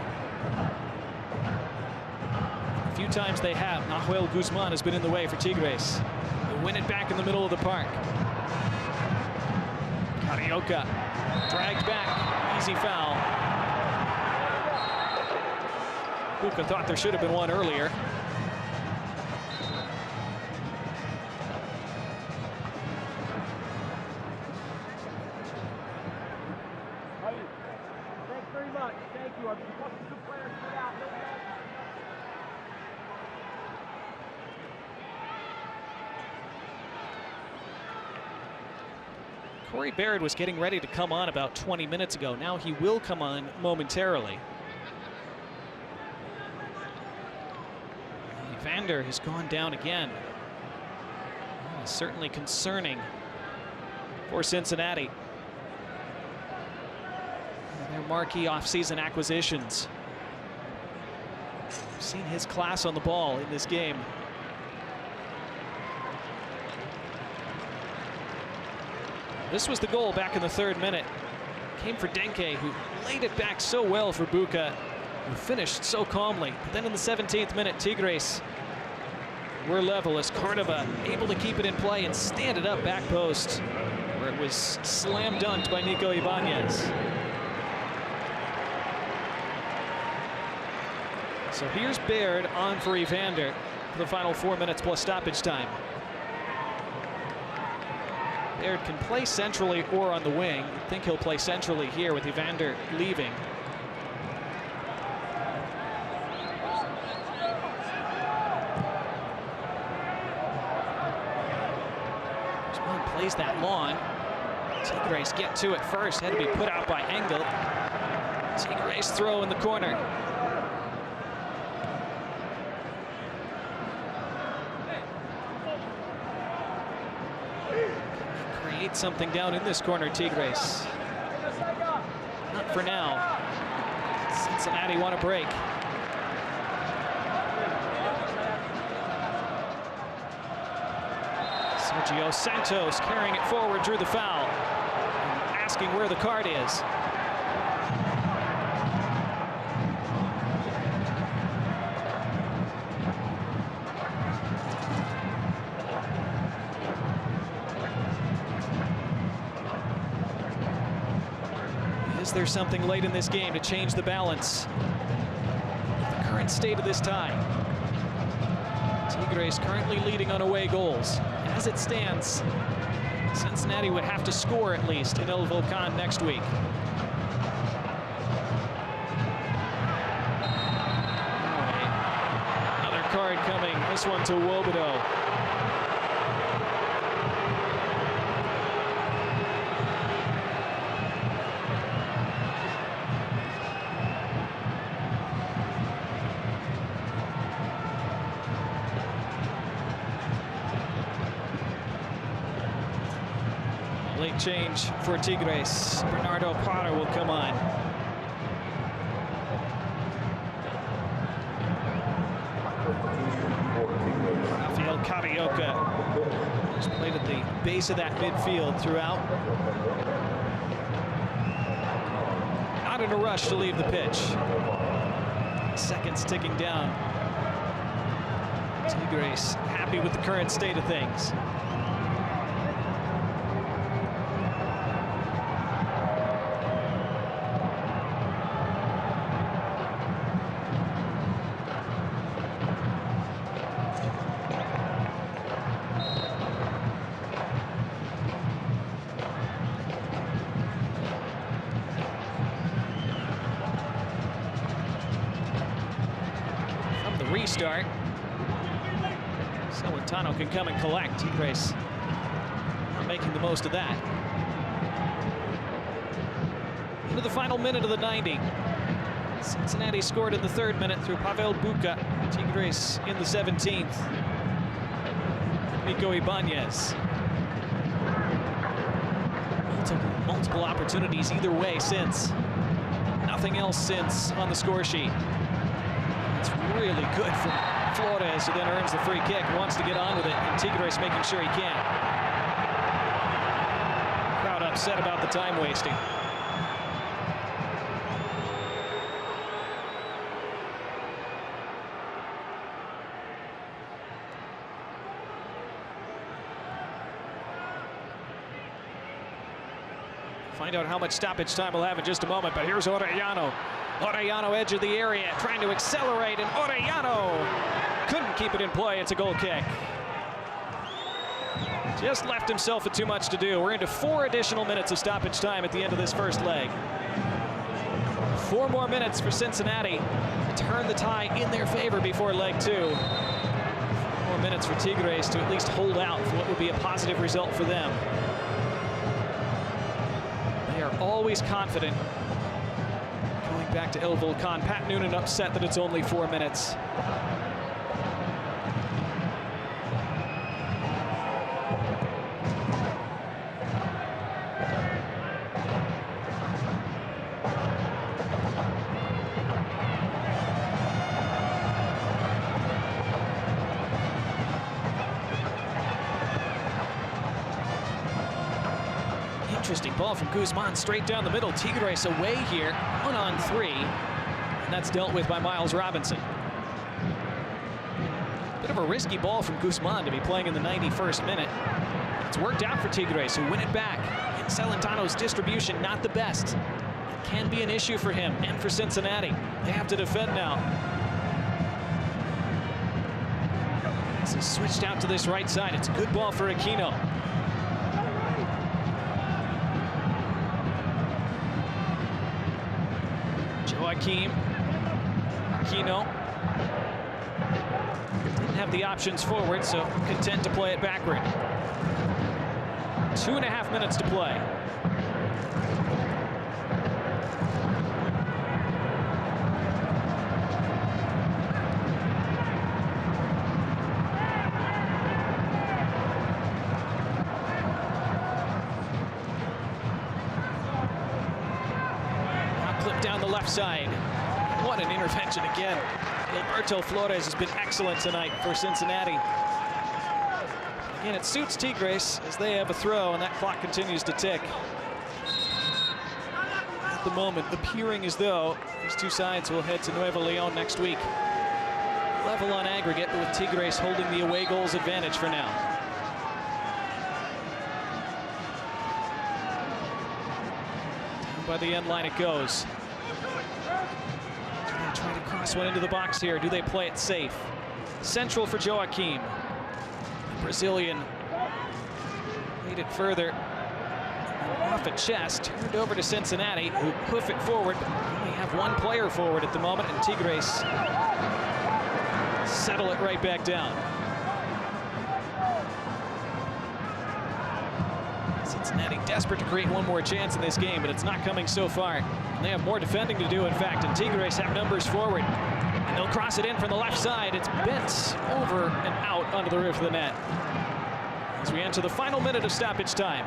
A few times they have. Nahuel Guzman has been in the way for Tigres. They win it back in the middle of the park. Carioca dragged back. Easy foul. Buka thought there should have been one earlier. Thanks very much. Thank you. Good players. Corey Baird was getting ready to come on about 20 minutes ago. Now he will come on momentarily. Vander has gone down again. Certainly concerning for Cincinnati. Their marquee offseason acquisitions. We've seen his class on the ball in this game. This was the goal back in the third minute. Came for Denke, who laid it back so well for Buka, who finished so calmly. But then in the 17th minute, Tigres were level as Cordova able to keep it in play and stand it up back post, where it was slam dunked by Nico Ibanez. So here's Baird on for Evander for the final 4 minutes plus stoppage time. Baird can play centrally or on the wing. I think he'll play centrally here with Evander leaving. Plays that long. Tigres get to it first. Had to be put out by Engel. Tigres throw in the corner. Create something down in this corner, Tigres. Not for now. Cincinnati want a break. Sergio Santos carrying it forward, drew the foul, asking where the card is. Is there something late in this game to change the balance? The current state of this tie. Tigres currently leading on away goals. As it stands, Cincinnati would have to score at least in El Volcan next week. Another card coming, this one to Wobodo. late change for Tigres. Bernardo Potter will come on. Rafael Carioca has played at the base of that midfield throughout. Not in a rush to leave the pitch. Seconds ticking down. Tigres happy with the current state of things. From the restart, Celentano can come and collect. Tigres not making the most of that. Into the final minute of the 90. Cincinnati scored in the 3rd minute through Pavel Buka. Tigres in the 17th. Nico Ibanez. Multiple opportunities either way since. Nothing else since on the score sheet. It's really good for Flores, who then earns the free kick, wants to get on with it, and Tigres making sure he can. Crowd upset about the time wasting. Find out how much stoppage time we'll have in just a moment, but here's Orellano. Orellano, edge of the area, trying to accelerate, and Orellano couldn't keep it in play. It's a goal kick. Just left himself with too much to do. We're into 4 additional minutes of stoppage time at the end of this first leg. 4 more minutes for Cincinnati to turn the tie in their favor before leg 2. 4 more minutes for Tigres to at least hold out for what would be a positive result for them. They are always confident. Going back to El Volcan, Pat Noonan upset that it's only 4 minutes. Interesting ball from Guzman straight down the middle. Tigres away here, 1-on-3, and that's dealt with by Miles Robinson. Bit of a risky ball from Guzman to be playing in the 91st minute. It's worked out for Tigres, who win it back. And Celentano's distribution not the best. It can be an issue for him and for Cincinnati. They have to defend now. This is switched out to this right side. It's a good ball for Aquino. Aquino didn't have the options forward, so content to play it backward. 2.5 minutes to play. Now clip down the left side. What an intervention again. Gilberto Flores has been excellent tonight for Cincinnati. Again, it suits Tigres as they have a throw, and that clock continues to tick. At the moment, appearing as though these two sides will head to Nuevo Leon next week. Level on aggregate, but with Tigres holding the away goals advantage for now. Down by the end line it goes. Trying to cross one into the box here. Do they play it safe? Central for Joaquim. The Brazilian made it further. Off a chest, turned over to Cincinnati, who hoof it forward. Only have one player forward at the moment, and Tigres settle it right back down. Cincinnati desperate to create one more chance in this game, but it's not coming so far. And they have more defending to do, in fact, and Tigres have numbers forward. And they'll cross it in from the left side. It's bent over and out onto the roof of the net. As we enter the final minute of stoppage time.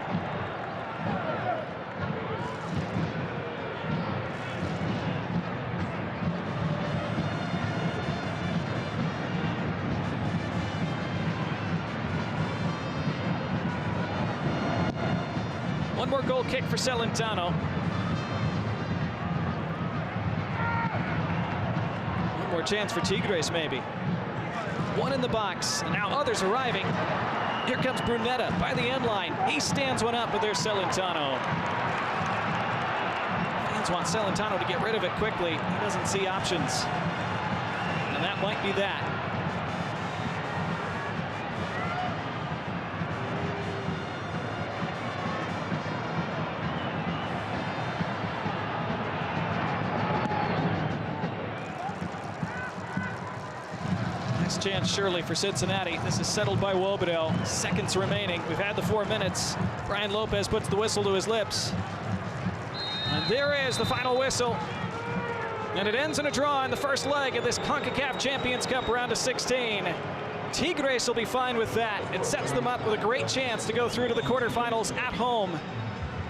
more goal kick for Celentano. One more chance for Tigres, maybe. One in the box, and now others arriving. Here comes Brunetta by the end line. He stands one up, but there's Celentano. Fans want Celentano to get rid of it quickly. He doesn't see options. And that might be that. Chance surely for Cincinnati. This is settled by Wobodeau. Seconds remaining. We've had the 4 minutes. Brian Lopez puts the whistle to his lips. And there is the final whistle. And it ends in a draw in the first leg of this Concacaf Champions Cup round of 16. Tigres will be fine with that. It sets them up with a great chance to go through to the quarterfinals at home.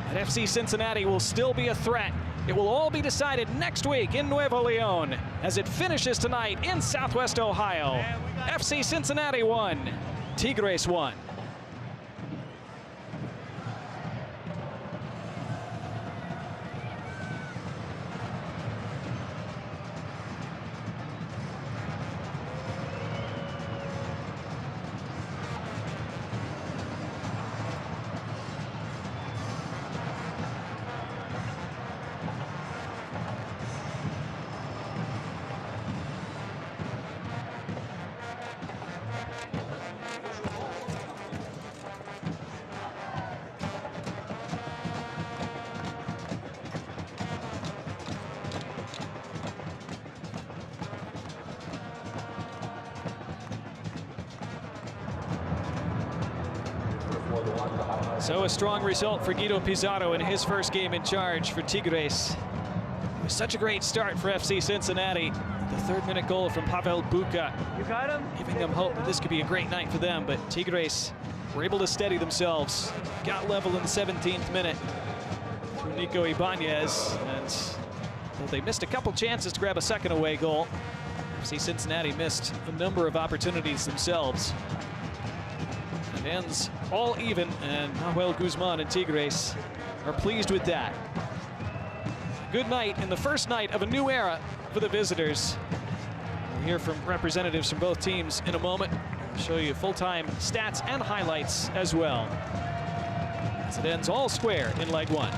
And FC Cincinnati will still be a threat. It will all be decided next week in Nuevo Leon as it finishes tonight in Southwest Ohio. FC Cincinnati 1, Tigres 1. So a strong result for Guido Pizarro in his first game in charge for Tigres. It was such a great start for FC Cincinnati. The 3rd-minute goal from Pavel Buka, You got him? giving them hope that this could be a great night for them. But Tigres were able to steady themselves. Got level in the 17th minute through Nico Ibanez. And well, they missed a couple chances to grab a second away goal. FC Cincinnati missed a number of opportunities themselves. It ends all even, and Manuel Guzman and Tigres are pleased with that. Good night in the first night of a new era for the visitors. We'll hear from representatives from both teams in a moment. I'll show you full-time stats and highlights as well. As it ends all square in leg 1.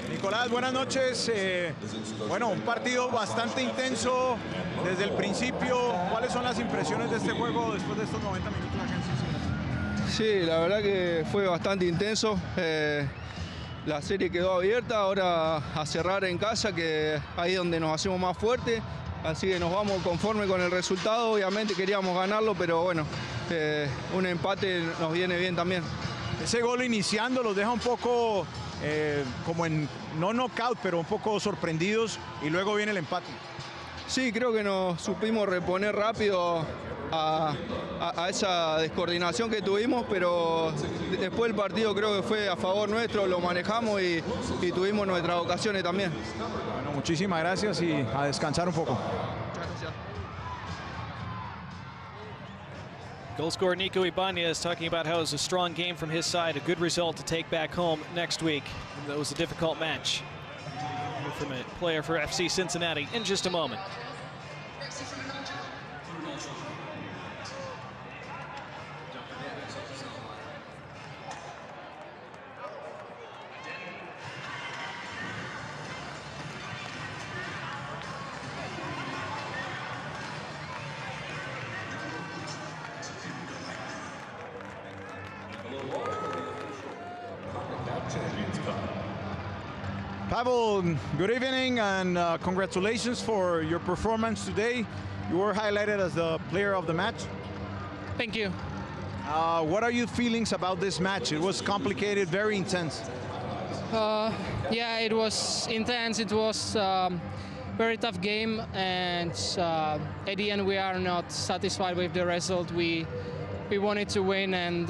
Nicolás, buenas noches. Bueno, un partido bastante intenso desde el principio. ¿Cuáles son las impresiones de este juego después de estos 90 minutos acá en Cincinnati? Sí, la verdad que fue bastante intenso. La serie quedó abierta, ahora a cerrar en casa, que ahí es donde nos hacemos más fuertes. Así que nos vamos conforme con el resultado. Obviamente queríamos ganarlo, pero bueno, un empate nos viene bien también. Ese gol iniciando los deja un poco como en, no knockout, pero un poco sorprendidos, y luego viene el empate. Sí, creo que nos supimos reponer rápido a esa descoordinación que tuvimos, pero después del partido creo que fue a favor nuestro, lo manejamos y tuvimos nuestras ocasiones también. Bueno, muchísimas gracias y a descansar un poco. Goal scorer Nico Ibanez talking about how it was a strong game from his side, a good result to take back home next week. That was a difficult match. From a player for FC Cincinnati in just a moment. Pavel, good evening and congratulations for your performance today. You were highlighted as the player of the match. Thank you. What are your feelings about this match? It was complicated, very intense. Yeah, it was intense. It was very tough game, and at the end we are not satisfied with the result. We wanted to win, and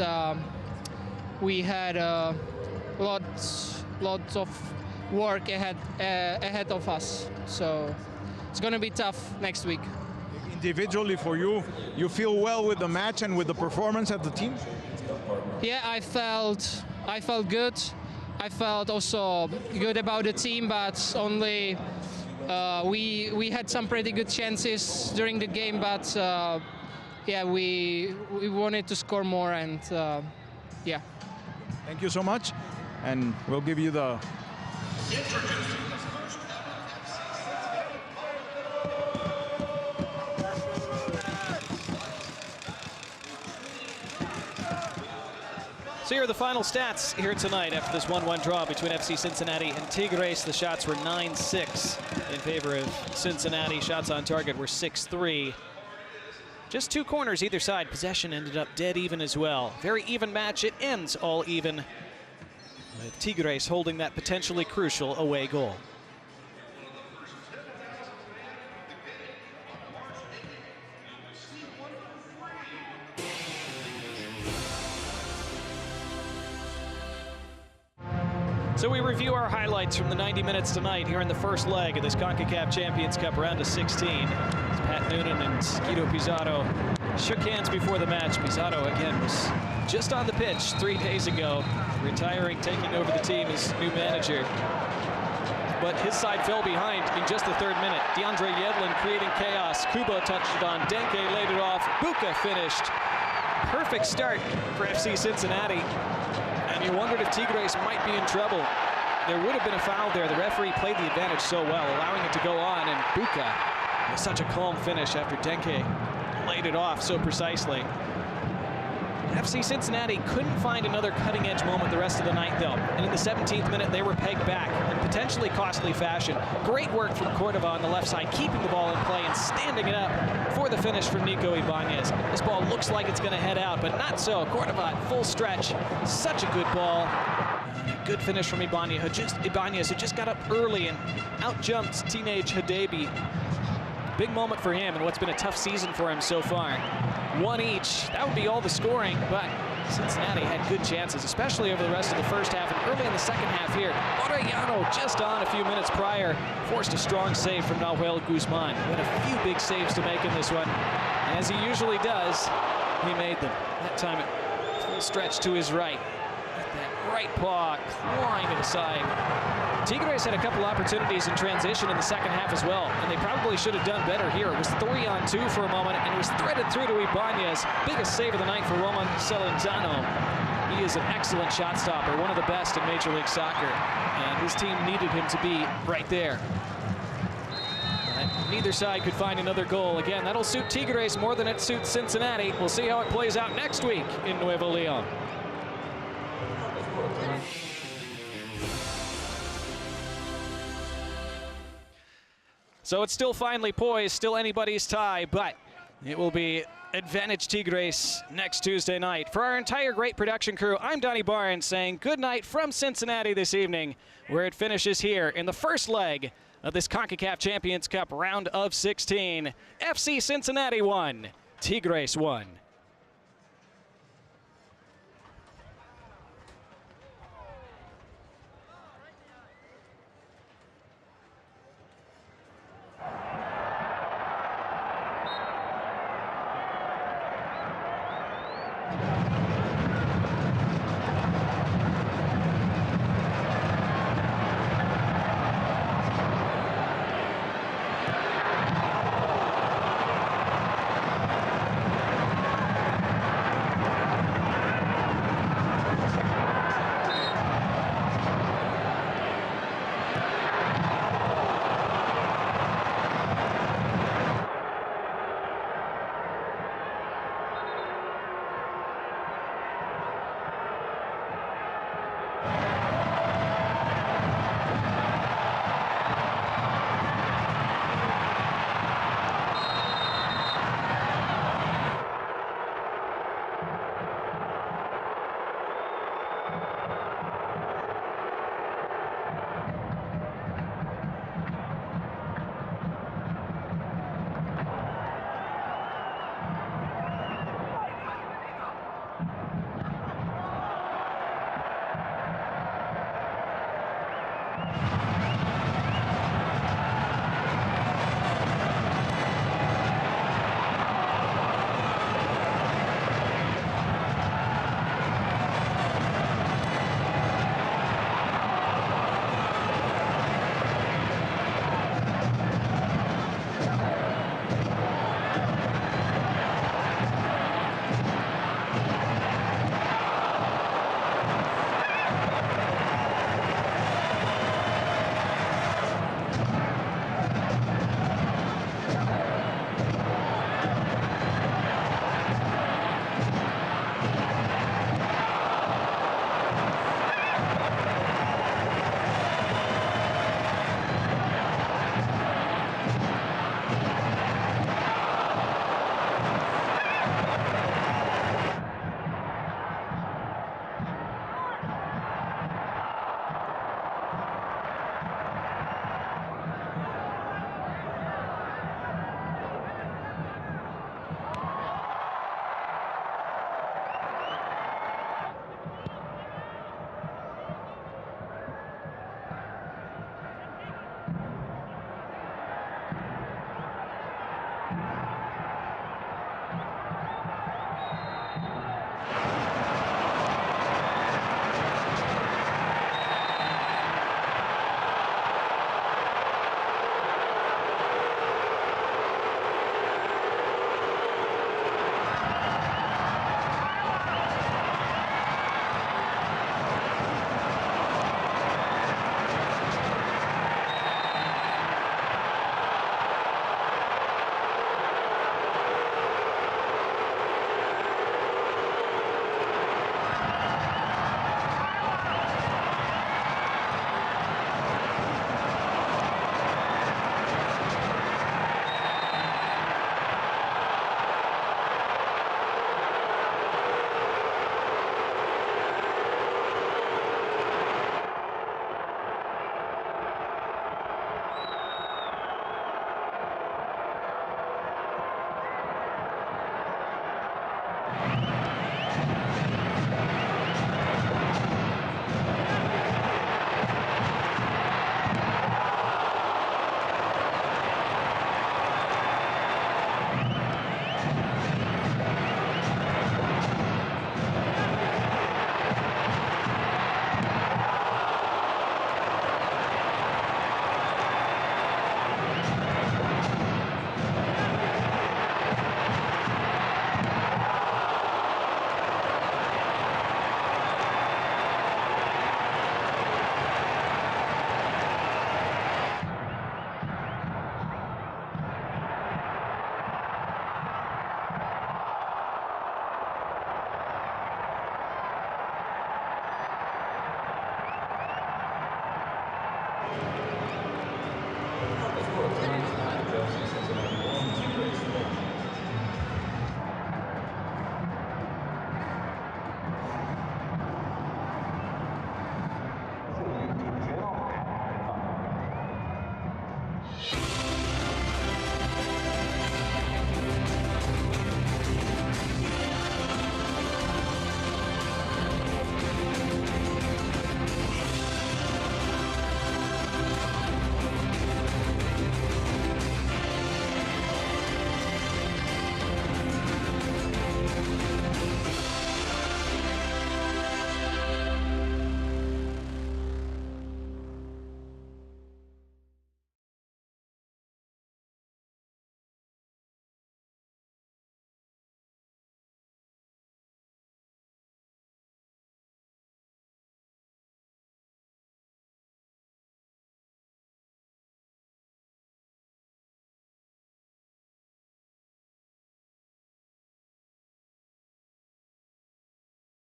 we had lots of work ahead of us. So it's going to be tough next week. Individually for you, you feel well with the match and with the performance of the team? Yeah, I felt good. I felt also good about the team, but only we had some pretty good chances during the game, but yeah, we wanted to score more, and yeah. Thank you so much, and we'll give you the So here are the final stats here tonight after this 1-1 draw between FC Cincinnati and Tigres. The shots were 9-6 in favor of Cincinnati. Shots on target were 6-3. Just 2 corners either side. Possession ended up dead even as well. Very even match. It ends all even, with Tigres holding that potentially crucial away goal. So we review our highlights from the 90 minutes tonight here in the first leg of this Concacaf Champions Cup round of 16. As Pat Noonan and Guido Pizarro shook hands before the match. Pizarro again was just on the pitch 3 days ago, retiring, taking over the team as new manager. But his side fell behind in just the 3rd minute. DeAndre Yedlin creating chaos. Kubo touched it on. Denke laid it off. Buca finished. Perfect start for FC Cincinnati. And you wondered if Tigres might be in trouble. There would have been a foul there. The referee played the advantage so well, allowing it to go on, and Buca with such a calm finish after Denke laid it off so precisely. FC Cincinnati couldn't find another cutting-edge moment the rest of the night, though. And in the 17th minute, they were pegged back in potentially costly fashion. Great work from Cordova on the left side, keeping the ball in play and standing it up for the finish from Nico Ibanez. This ball looks like it's going to head out, but not so. Cordova at full stretch. Such a good ball. A good finish from Ibanez, who just got up early and out-jumped teenage Hadebi. Big moment for him and what's been a tough season for him so far. 1 each. That would be all the scoring, but Cincinnati had good chances, especially over the rest of the first half and early in the second half here. Orellano just on a few minutes prior forced a strong save from Nahuel Guzman, who had a few big saves to make in this one. And as he usually does, he made them. That time at full stretch to his right. With that right paw clawing it aside. Tigres had a couple opportunities in transition in the second half as well, and they probably should have done better here. It was 3-on-2 for a moment, and it was threaded through to Ibanez. Biggest save of the night for Roman Celentano. He is an excellent shot stopper, one of the best in Major League Soccer, and his team needed him to be right there. But neither side could find another goal. Again, that'll suit Tigres more than it suits Cincinnati. We'll see how it plays out next week in Nuevo Leon. So it's still finely poised, still anybody's tie, but it will be advantage Tigres next Tuesday night. For our entire great production crew, I'm Donnie Barnes saying good night from Cincinnati this evening, where it finishes here in the first leg of this CONCACAF Champions Cup round of 16. FC Cincinnati 1, Tigres 1.